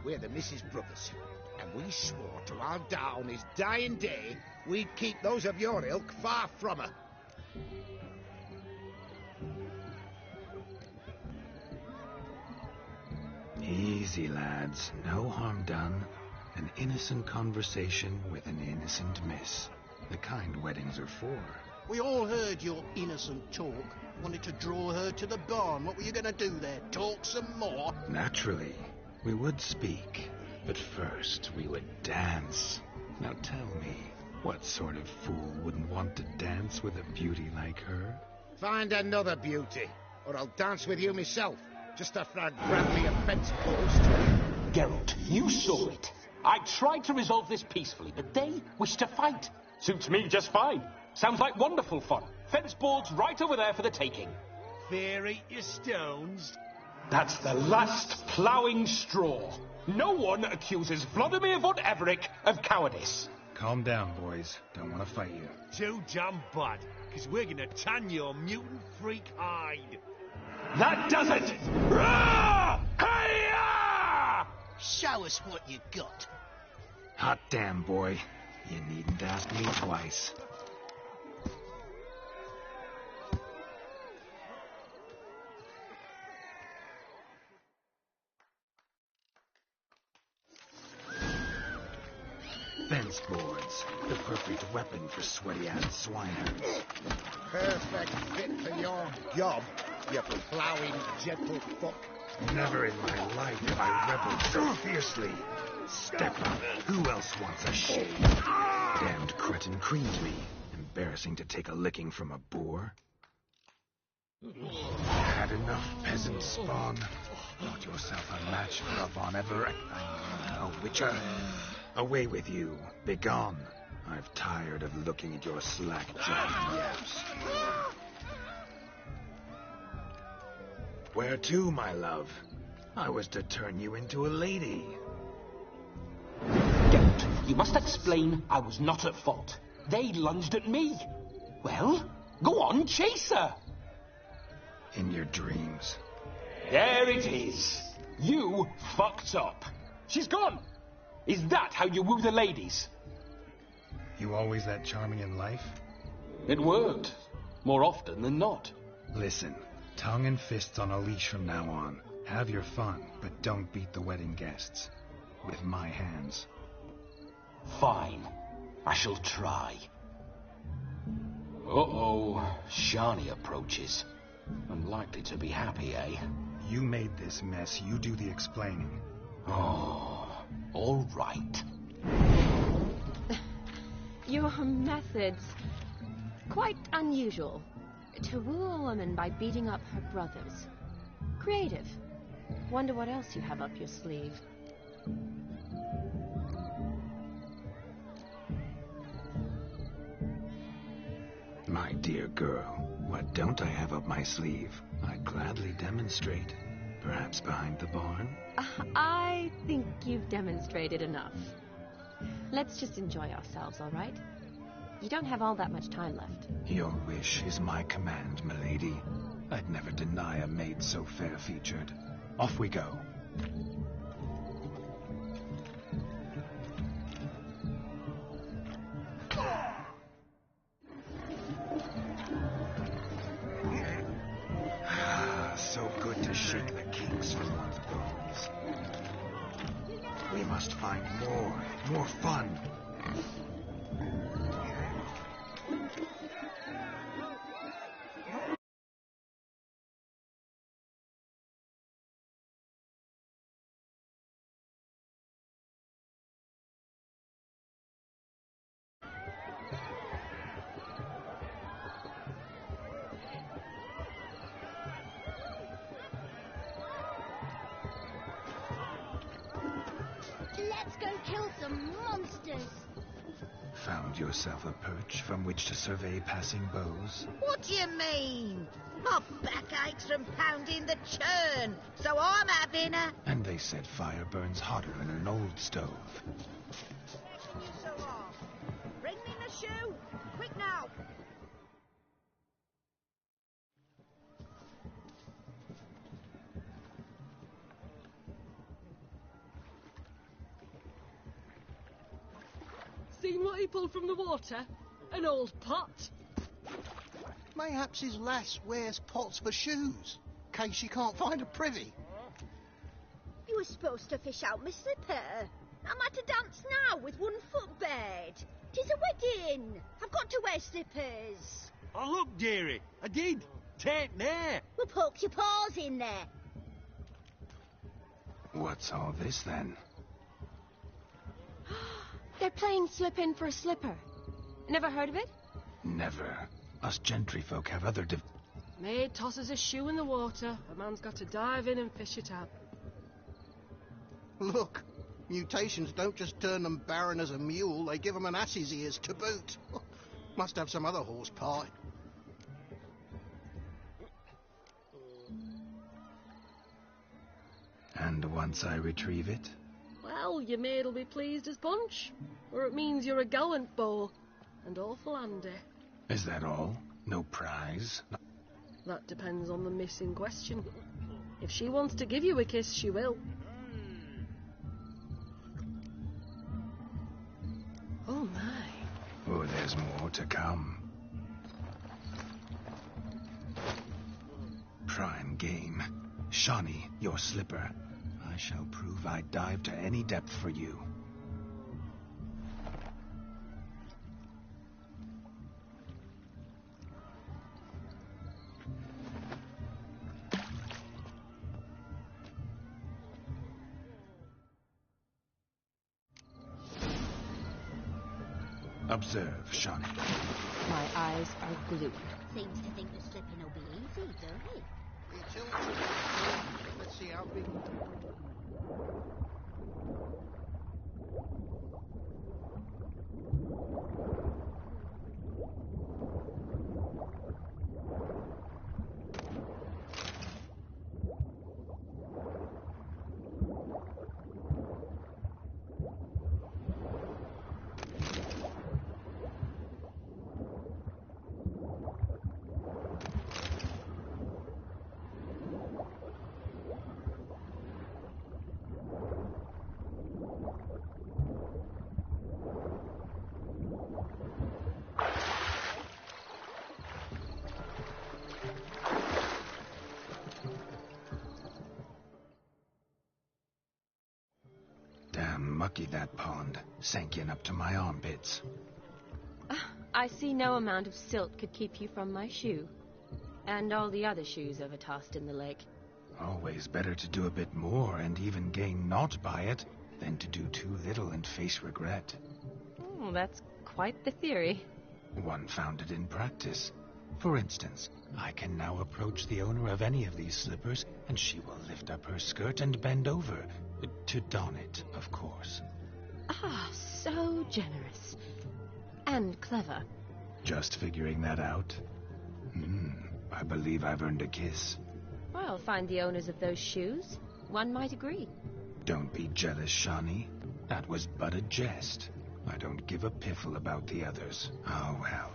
We're the Mrs. Brothers, and we swore to our down his dying day we'd keep those of your ilk far from her. Easy, lads. No harm done. An innocent conversation with an innocent miss. The kind weddings are for. We all heard your innocent talk. Wanted to draw her to the barn. What were you going to do there? Talk some more? Naturally. We would speak. But first, we would dance. Now tell me, what sort of fool wouldn't want to dance with a beauty like her? Find another beauty, or I'll dance with you myself. Just after I grab me a fence post. Geralt, you saw it. I tried to resolve this peacefully, but they wish to fight. Suits me just fine. Sounds like wonderful fun. Fence boards right over there for the taking. Fear eat your stones. That's the last ploughing straw. No one accuses Vladimir von Everek of cowardice. Calm down, boys. Don't want to fight you. Too damn bad, because we're going to tan your mutant freak hide. That does it! Rah! Hi-ya! Show us what you got. Hot damn, boy. You needn't ask me twice. defense boards. The perfect weapon for sweaty-ass swineherds. Perfect fit for your job, you plowing gentlefolk. Never in my life have I rebelled so fiercely. Step up. Who else wants a shave? Damned cretin creamed me. Embarrassing to take a licking from a boor. Had enough peasant spawn. Thought yourself a match for a Von Everett. A witcher. Away with you. Begone. I've tired of looking at your slack-jawed yaps. Where to, my love? I was to turn you into a lady. Geralt, you must explain I was not at fault. They lunged at me. Well, go on, chase her. In your dreams. There it is. You fucked up. She's gone. Is that how you woo the ladies? You always that charming in life? It worked. More often than not. Listen, tongue and fists on a leash from now on. Have your fun, but don't beat the wedding guests. With my hands. Fine. I shall try. Uh-oh. Shani approaches. Unlikely to be happy, eh? You made this mess. You do the explaining. Oh, all right. Your methods, quite unusual. To woo a woman by beating up her brothers. Creative. Wonder what else you have up your sleeve. My dear girl, what don't I have up my sleeve? I'd gladly demonstrate. Perhaps behind the barn? I think you've demonstrated enough. Let's just enjoy ourselves, all right? You don't have all that much time left. Your wish is my command, milady. I'd never deny a maid so fair-featured. Off we go. So good to shake the kinks from one's bones. We must find more fun. Let's go kill some monsters. Found yourself a perch from which to survey passing bows? What do you mean? My back aches from pounding the churn, so I'm having a... And they said fire burns hotter in an old stove. You so long. Bring me my shoe. Quick now. Seen what he pulled from the water? An old pot. Mayhaps his lass wears pots for shoes, case she can't find a privy. You were supposed to fish out my slipper. I'm at a dance now with one foot bared. 'Tis a wedding. I've got to wear slippers. Oh, look, dearie, I did. Take there. We'll poke your paws in there. What's all this, then? They're playing slip in for a slipper. Never heard of it? Never. Us gentry folk have other Maid tosses a shoe in the water. A man's got to dive in and fish it out. Look, mutations don't just turn them barren as a mule, they give them an ass's ears to boot. Must have some other horse pie. And once I retrieve it? Well, your maid'll be pleased as punch. Or it means you're a gallant beau. And awful handy. Is that all? No prize? That depends on the miss in question. If she wants to give you a kiss, she will. Oh my. Oh, there's more to come. Prime game. Shawnee, your slipper. I shall prove I'd dive to any depth for you. Observe, Shawnee. My eyes are glued. Seems to think the slipping will be easy, don't he? Let's see how big... Damn mucky, that pond. Sank in up to my armpits. I see no amount of silt could keep you from my shoe. And all the other shoes ever tossed in the lake. Always better to do a bit more and even gain naught by it than to do too little and face regret. Oh, that's quite the theory. One founded in practice. For instance, I can now approach the owner of any of these slippers, and she will lift up her skirt and bend over. To don it, of course. Ah, so generous. And clever. Just figuring that out? I believe I've earned a kiss. Well, find the owners of those shoes. One might agree. Don't be jealous, Shawnee. That was but a jest. I don't give a piffle about the others. Oh, well.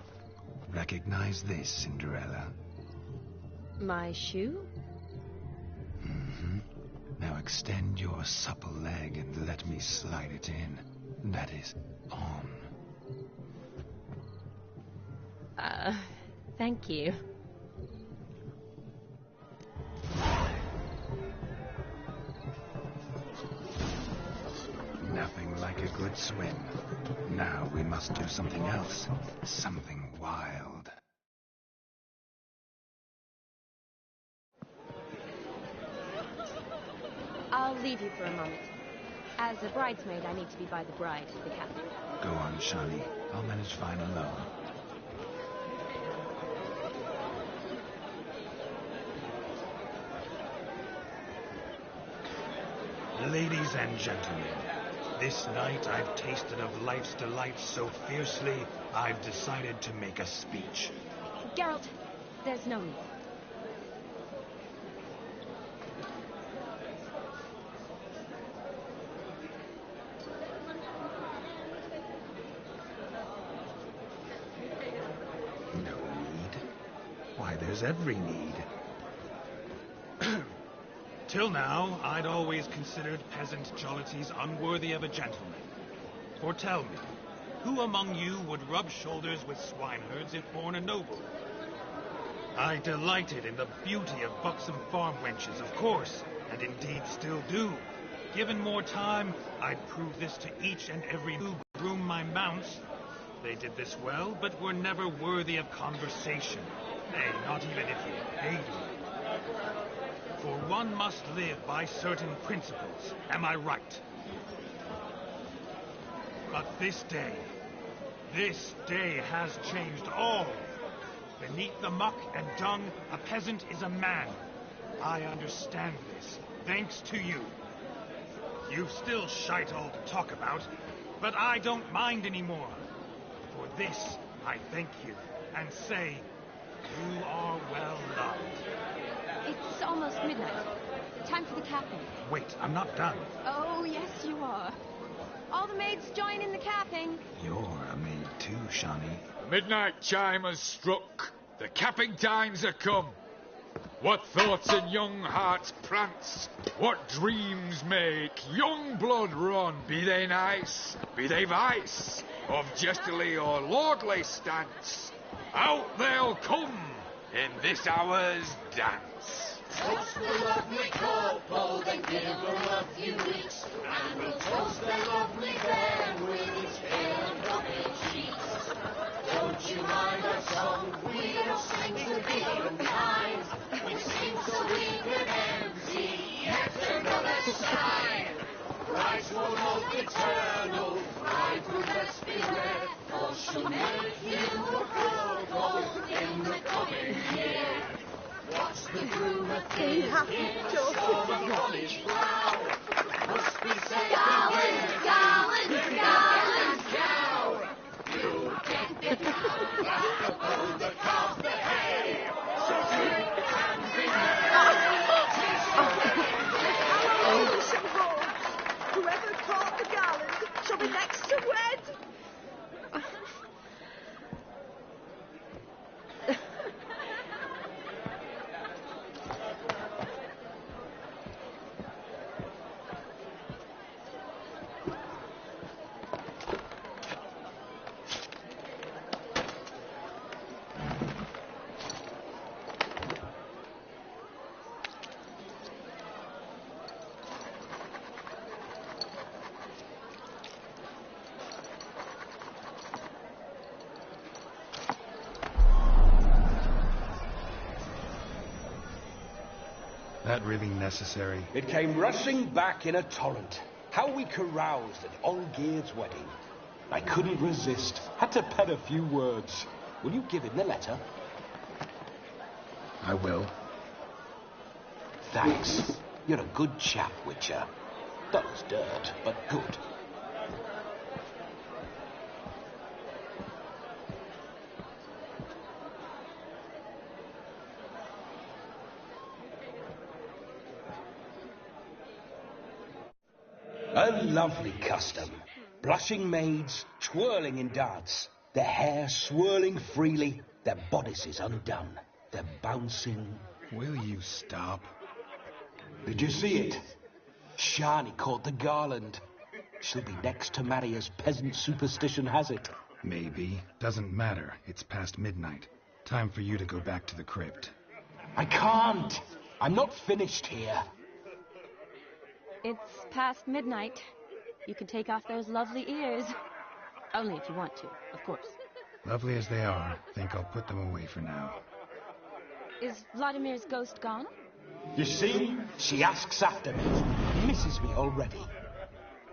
Recognize this, Cinderella. My shoe? Now extend your supple leg and let me slide it in. That is, on. Thank you. Nothing like a good swim. Now we must do something else. Something wild. I'll leave you for a moment. As a bridesmaid, I need to be by the bride, the captain. Go on, Shawnee. I'll manage fine alone. Ladies and gentlemen, this night I've tasted of life's delights so fiercely, I've decided to make a speech. Geralt, there's no need. No need? Why, there's every need. Till now, I'd always considered peasant jollities unworthy of a gentleman. For tell me, who among you would rub shoulders with swineherds if born a noble? I delighted in the beauty of buxom farm wenches, of course, and indeed still do. Given more time, I'd prove this to each and every who groomed my mounts. They did this well, but were never worthy of conversation. Nay, not even if you paid me. For one must live by certain principles, am I right? But this day has changed all. Beneath the muck and dung, a peasant is a man. I understand this, thanks to you. You've still shite all to talk about, but I don't mind anymore. For this, I thank you, and say, you are well loved. It's almost midnight. Time for the capping. Wait, I'm not done. Oh, yes, you are. All the maids join in the capping. You're a maid too, Shawnee. The midnight chime has struck. The capping times are come. What thoughts in young hearts prance? What dreams make young blood run? Be they nice, be they vice, of jestily or lordly stance, out they'll come in this hour's dance. Toast the lovely couple, then give them a few weeks, and we'll toast the lovely fair with its pale and bubbly cheeks. Don't you mind our song? We don't sing to be unkind. We sing so we can empty yet another sigh. Brides will hope eternal, bride will best beware, for she shall make you a provost in the coming year. Watch the groom appear in the storm of college plough. Must be said, gallant, gallant, gallant cow. You get the cow, that's the bull that calves the hay. So drink and be merry. Whoever caught the gallant shall be next to wed. That really necessary? It came rushing back in a torrent. How we caroused at Olgierd's wedding. I couldn't resist. Had to pen a few words. Will you give him the letter? I will. Thanks. You're a good chap, Witcher. Dull as dirt, but good. A lovely custom. Blushing maids, twirling in dance. Their hair swirling freely, their bodices undone. They're bouncing. Will you stop? Did you see it? Shani caught the garland. She'll be next to marry as peasant superstition has it. Maybe. Doesn't matter. It's past midnight. Time for you to go back to the crypt. I can't. I'm not finished here. It's past midnight. You can take off those lovely ears. Only if you want to, of course. Lovely as they are, think I'll put them away for now. Is Vladimir's ghost gone? You see? She asks after me. Misses me already.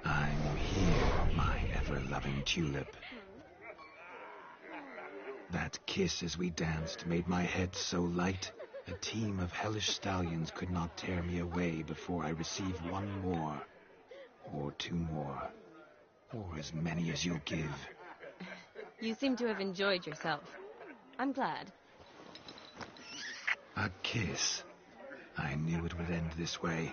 I'm here, my ever-loving tulip. That kiss as we danced made my head so light. A team of hellish stallions could not tear me away before I receive one more. Or two more. Or as many as you'll give. You seem to have enjoyed yourself. I'm glad. A kiss. I knew it would end this way.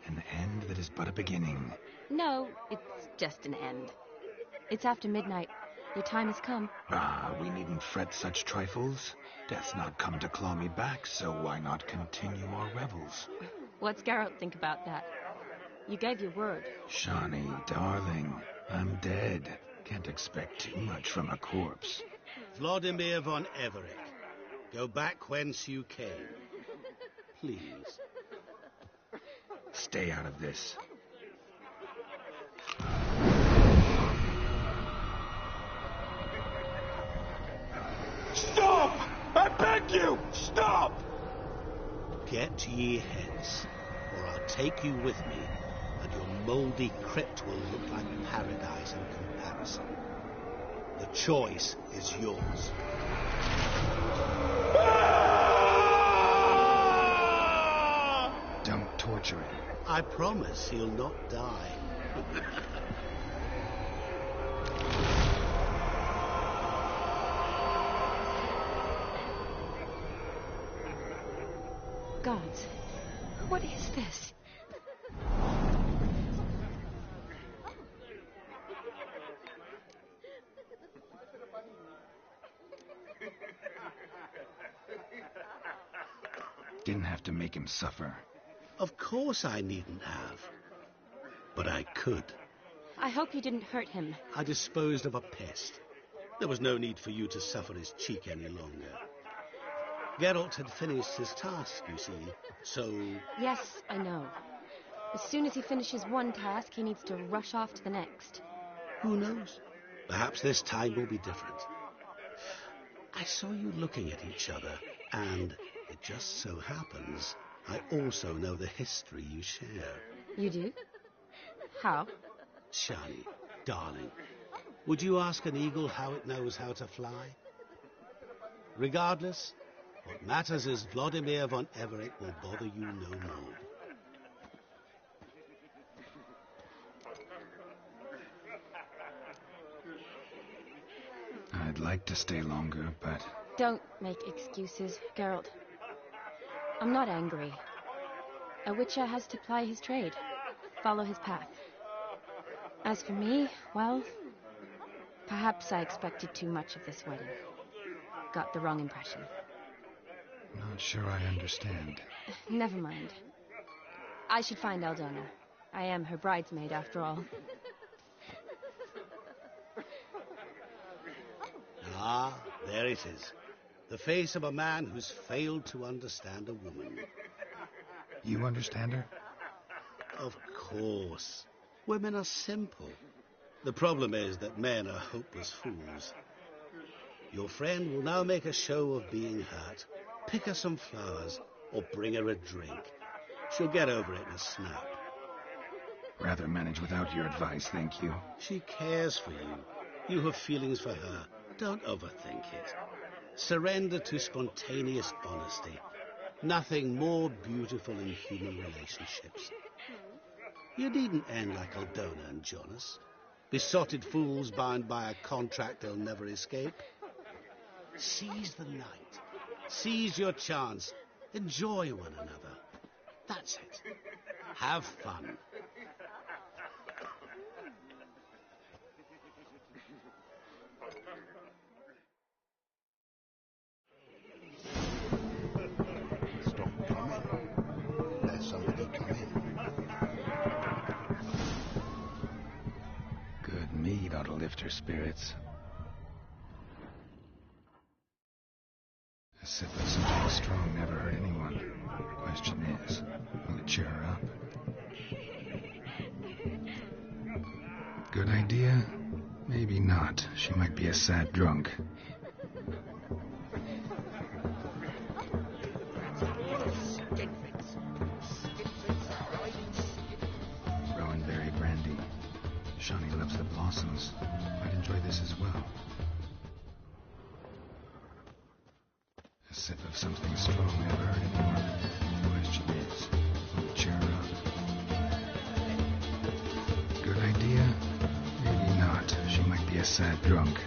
An end that is but a beginning. No, it's just an end. It's after midnight. Your time has come. Ah, we needn't fret such trifles. Death's not come to claw me back, so why not continue our revels? What's Geralt think about that? You gave your word. Shani, darling, I'm dead. Can't expect too much from a corpse. Vladimir von Everick, go back whence you came. Please. Stay out of this. Stop! I beg you! Stop! Get ye hence, or I'll take you with me, and your mouldy crypt will look like paradise in comparison. The choice is yours. Don't torture him. I promise he'll not die. Gods, what is this? Didn't have to make him suffer. Of course I needn't have. But I could. I hope you didn't hurt him. I disposed of a pest. There was no need for you to suffer his cheek any longer. Geralt had finished his task, you see, so... Yes, I know. As soon as he finishes one task, he needs to rush off to the next. Who knows? Perhaps this time will be different. I saw you looking at each other, and it just so happens I also know the history you share. You do? How? Shani, darling, Would you ask an eagle how it knows how to fly? Regardless, what matters is Vladimir von Everett will bother you no more. I'd like to stay longer, but... Don't make excuses, Geralt. I'm not angry. A witcher has to ply his trade, follow his path. As for me, well, perhaps I expected too much of this wedding. Got the wrong impression. Not sure I understand. Never mind. I should find Aldona. I am her bridesmaid, after all. Ah, there it is. The face of a man who's failed to understand a woman. You understand her? Of course. Women are simple. The problem is that men are hopeless fools. Your friend will now make a show of being hurt, pick her some flowers, or bring her a drink. She'll get over it in a snap. Rather manage without your advice, thank you. She cares for you. You have feelings for her. Don't overthink it. Surrender to spontaneous honesty. Nothing more beautiful in human relationships. You needn't end like Aldona and Jonas. Besotted fools bound by a contract they'll never escape. Seize the night. Seize your chance. Enjoy one another. That's it. Have fun. Stop coming. Let somebody come in. Good mead ought to lift her spirits. A sip of something strong never hurt anyone. Question is, will it cheer her up? Good idea? Maybe not. She might be a sad drunk. Rowanberry brandy. Shawnee loves the blossoms. Might enjoy this as well. A sip of something strong never hurt anyone. The question is, will it cheer her up? Good idea? Maybe not. She might be a sad drunk.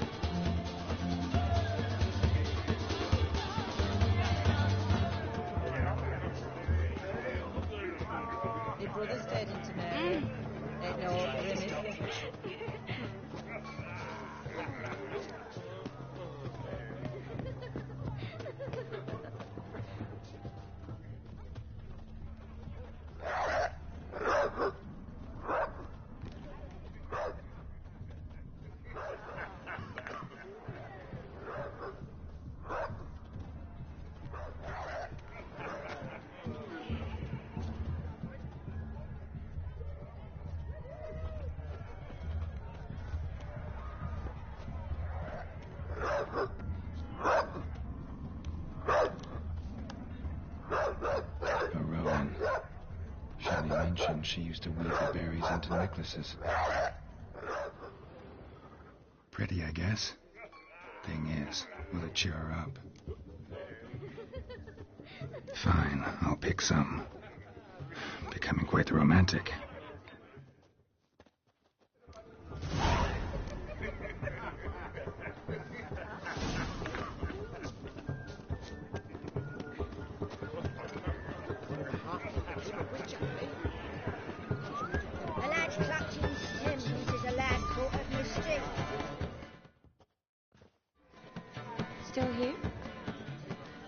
My brother's dead into Mary. Ain't no hope for him, is there? She used to weave the berries into necklaces. Pretty, I guess. Thing is, will it cheer her up? Fine, I'll pick some. Becoming quite the romantic. Still here?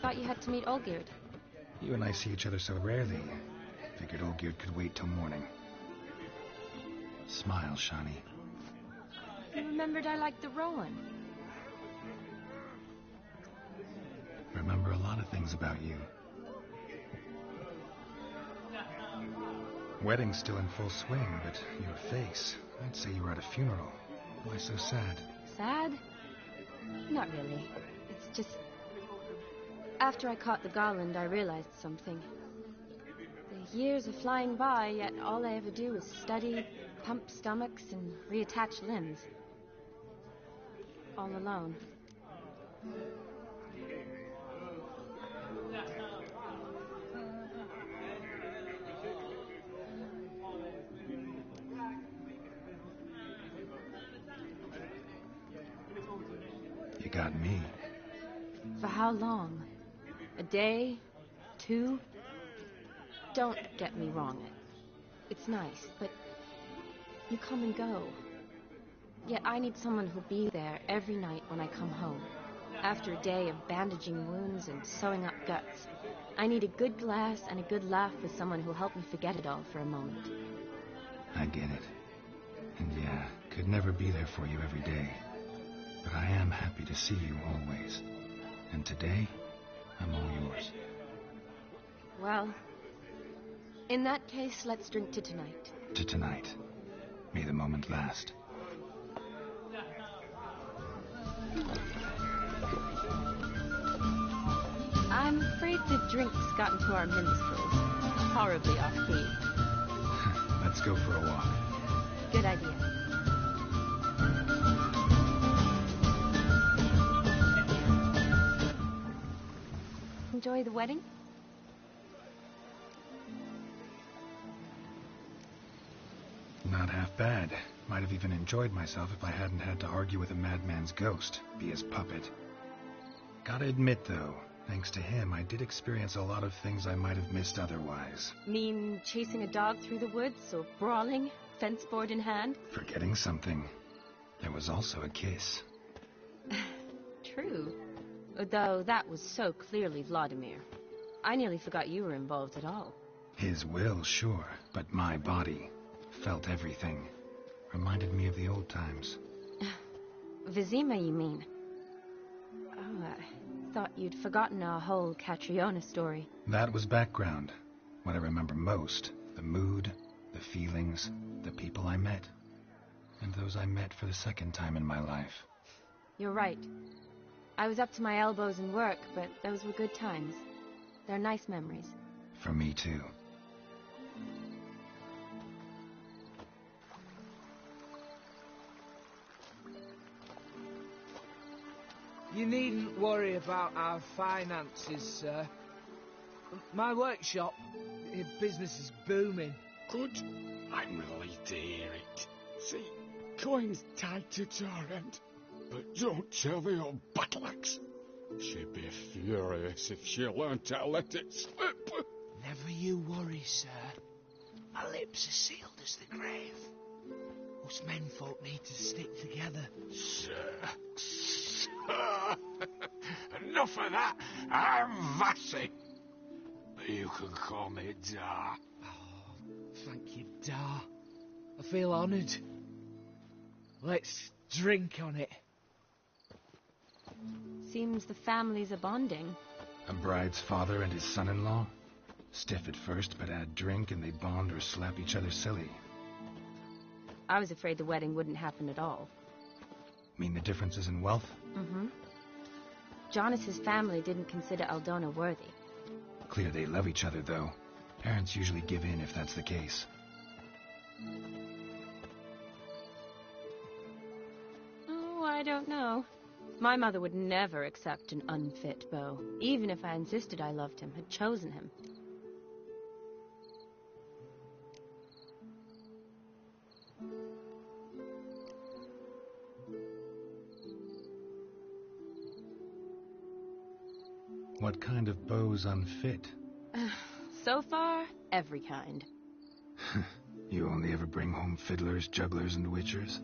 Thought you had to meet Olgierd. You and I see each other so rarely. Figured Olgierd could wait till morning. Smile, Shawnee. You remembered I liked the Rowan. Remember a lot of things about you. Wedding's still in full swing, but your face, I'd say you were at a funeral. Why so sad? Sad? Not really. It's just... After I caught the garland, I realized something. The years are flying by, yet all I ever do is study, pump stomachs, and reattach limbs. all alone. You got me. For how long? A day? 2? Don't get me wrong. It's nice, but you come and go. Yet I need someone who'll be there every night when I come home. After a day of bandaging wounds and sewing up guts, I need a good glass and a good laugh with someone who'll help me forget it all for a moment. I get it. And yeah, could never be there for you every day. But I am happy to see you always. And today, I'm all yours. Well, in that case, let's drink to tonight. To tonight. May the moment last. I'm afraid the drinks got into our minstrels. Horribly off-key. Let's go for a walk. Good idea. Enjoy the wedding? Not half bad. Might have even enjoyed myself if I hadn't had to argue with a madman's ghost, be his puppet. Gotta admit, though, thanks to him, I did experience a lot of things I might have missed otherwise. Mean chasing a dog through the woods, or brawling, fence board in hand? Forgetting something. There was also a kiss. True. Though that was so clearly Vladimir. I nearly forgot you were involved at all. His will, sure, but my body felt everything. Reminded me of the old times. Vizima, you mean? Oh, I thought you'd forgotten our whole Catriona story. That was background. What I remember most, the mood, the feelings, the people I met. And those I met for the second time in my life. You're right. I was up to my elbows in work, but those were good times. They're nice memories. For me, too. You needn't worry about our finances, sir. My workshop, business is booming. Good. I'm relieved to hear it. See, coin's tight to Torrent. But don't tell the old battle-axe. She'd be furious if she learned to let it slip. Never you worry, sir. My lips are sealed as the grave. Us menfolk need to stick together. Sir. Enough of that. I'm Vassy. But you can call me Dar. Oh, thank you, Dar. I feel honoured. Let's drink on it. Seems the families are bonding. A bride's father and his son-in-law? Stiff at first, but add drink and they bond or slap each other silly. I was afraid the wedding wouldn't happen at all. Mean the differences in wealth? Mm-hmm. Jonas's family didn't consider Aldona worthy. Clear they love each other, though. Parents usually give in if that's the case. Oh, I don't know. My mother would never accept an unfit beau, even if I insisted I loved him, had chosen him. What kind of beau's unfit? So far, every kind. You only ever bring home fiddlers, jugglers, and witchers?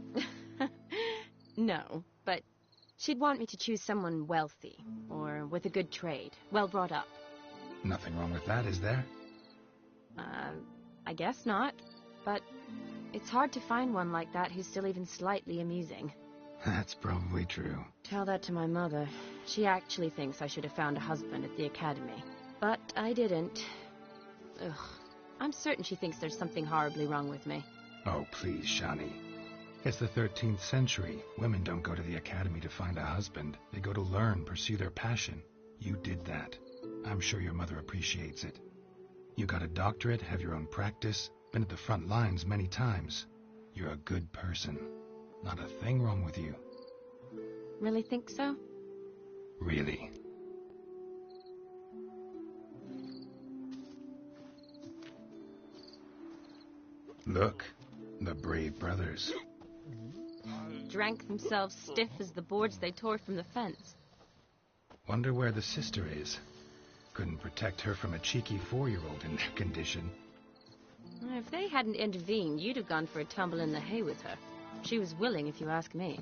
No, but she'd want me to choose someone wealthy, or with a good trade, well brought up. Nothing wrong with that, is there? I guess not, but it's hard to find one like that who's still even slightly amusing. That's probably true. Tell that to my mother. She actually thinks I should have found a husband at the academy. But I didn't. Ugh. I'm certain she thinks there's something horribly wrong with me. Oh, please, Shani. It's the 13th century. Women don't go to the academy to find a husband. They go to learn, pursue their passion. You did that. I'm sure your mother appreciates it. You got a doctorate, have your own practice, been at the front lines many times. You're a good person. Not a thing wrong with you. Really think so? Really. Look, the brave brothers. Drank themselves stiff as the boards they tore from the fence. Wonder where the sister is. Couldn't protect her from a cheeky 4-year-old in their condition. If they hadn't intervened, you'd have gone for a tumble in the hay with her. She was willing, if you ask me.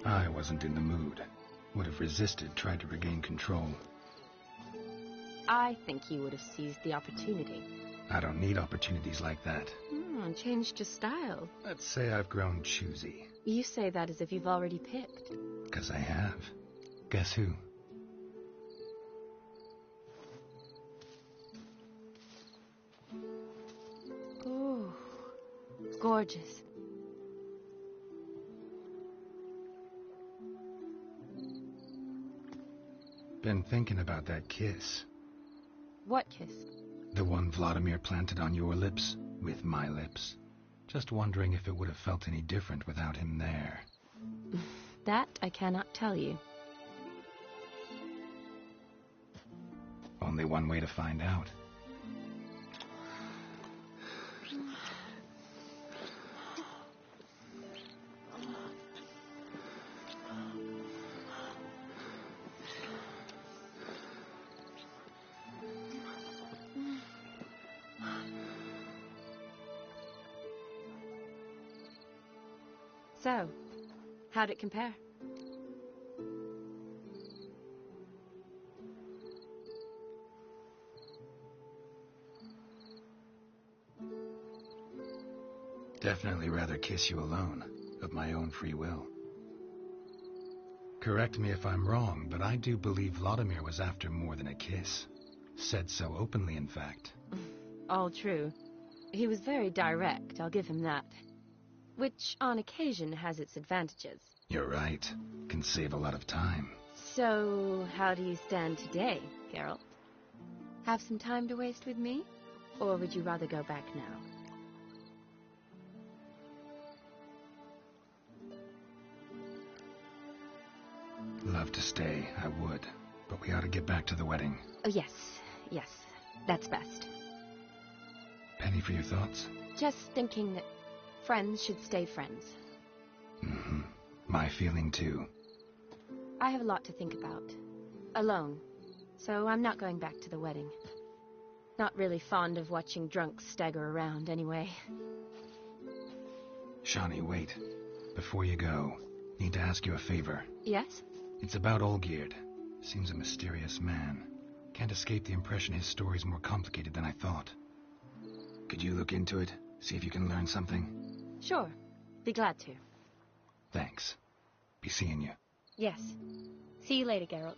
I wasn't in the mood. Would have resisted, tried to regain control. I think you would have seized the opportunity. I don't need opportunities like that. Changed your style. Let's say I've grown choosy. You say that as if you've already picked. 'Cause I have. Guess who? Ooh, gorgeous. Been thinking about that kiss. What kiss? The one Vladimir planted on your lips, with my lips. Just wondering if it would have felt any different without him there. That I cannot tell you. Only one way to find out. So, how'd it compare? Definitely rather kiss you alone, of my own free will. Correct me if I'm wrong, but I do believe Vladimir was after more than a kiss. Said so openly, in fact. All true. He was very direct, I'll give him that. Which, on occasion, has its advantages. You're right. Can save a lot of time. So, how do you stand today, Geralt? Have some time to waste with me? Or would you rather go back now? Love to stay, I would. But we ought to get back to the wedding. Oh, yes. That's best. Penny for your thoughts? Just thinking that friends should stay friends. Mm-hmm. My feeling, too. I have a lot to think about. Alone. So I'm not going back to the wedding. Not really fond of watching drunks stagger around, anyway. Shawnee, wait. Before you go, need to ask you a favor. Yes? It's about Olgierd. Seems a mysterious man. Can't escape the impression his story's more complicated than I thought. Could you look into it? See if you can learn something? Sure. Be glad to. Thanks. Be seeing you. Yes. See you later, Geralt.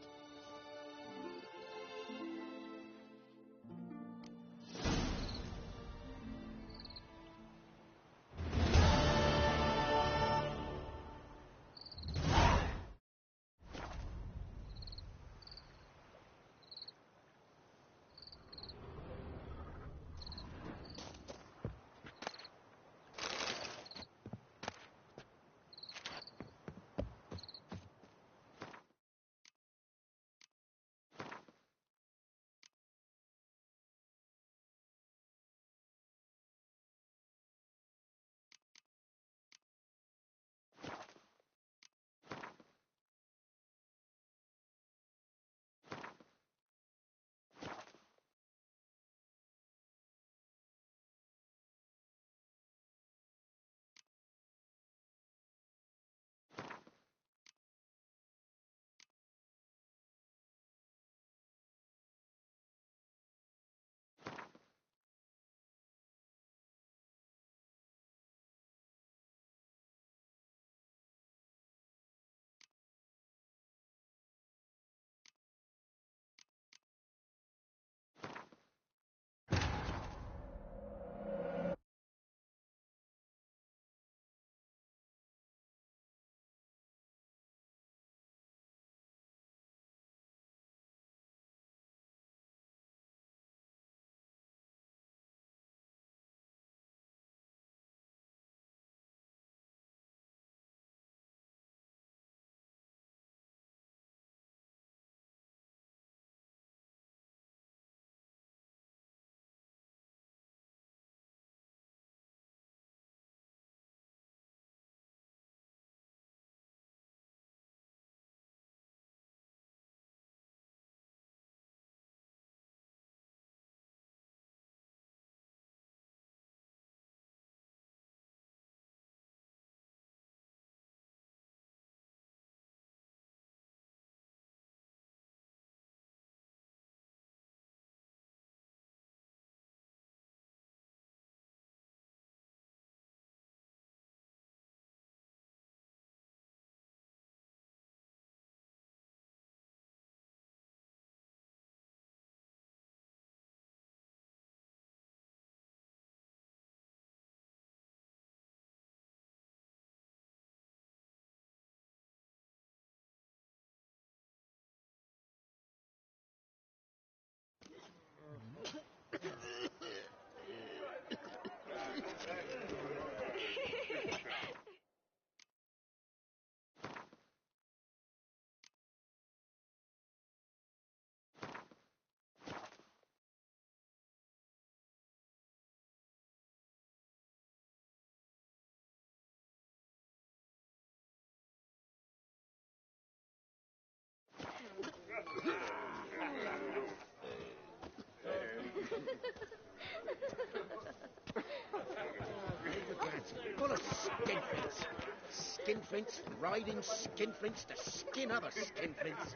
It's full of skinflints. Skinflints riding skinflints to skin other skinflints.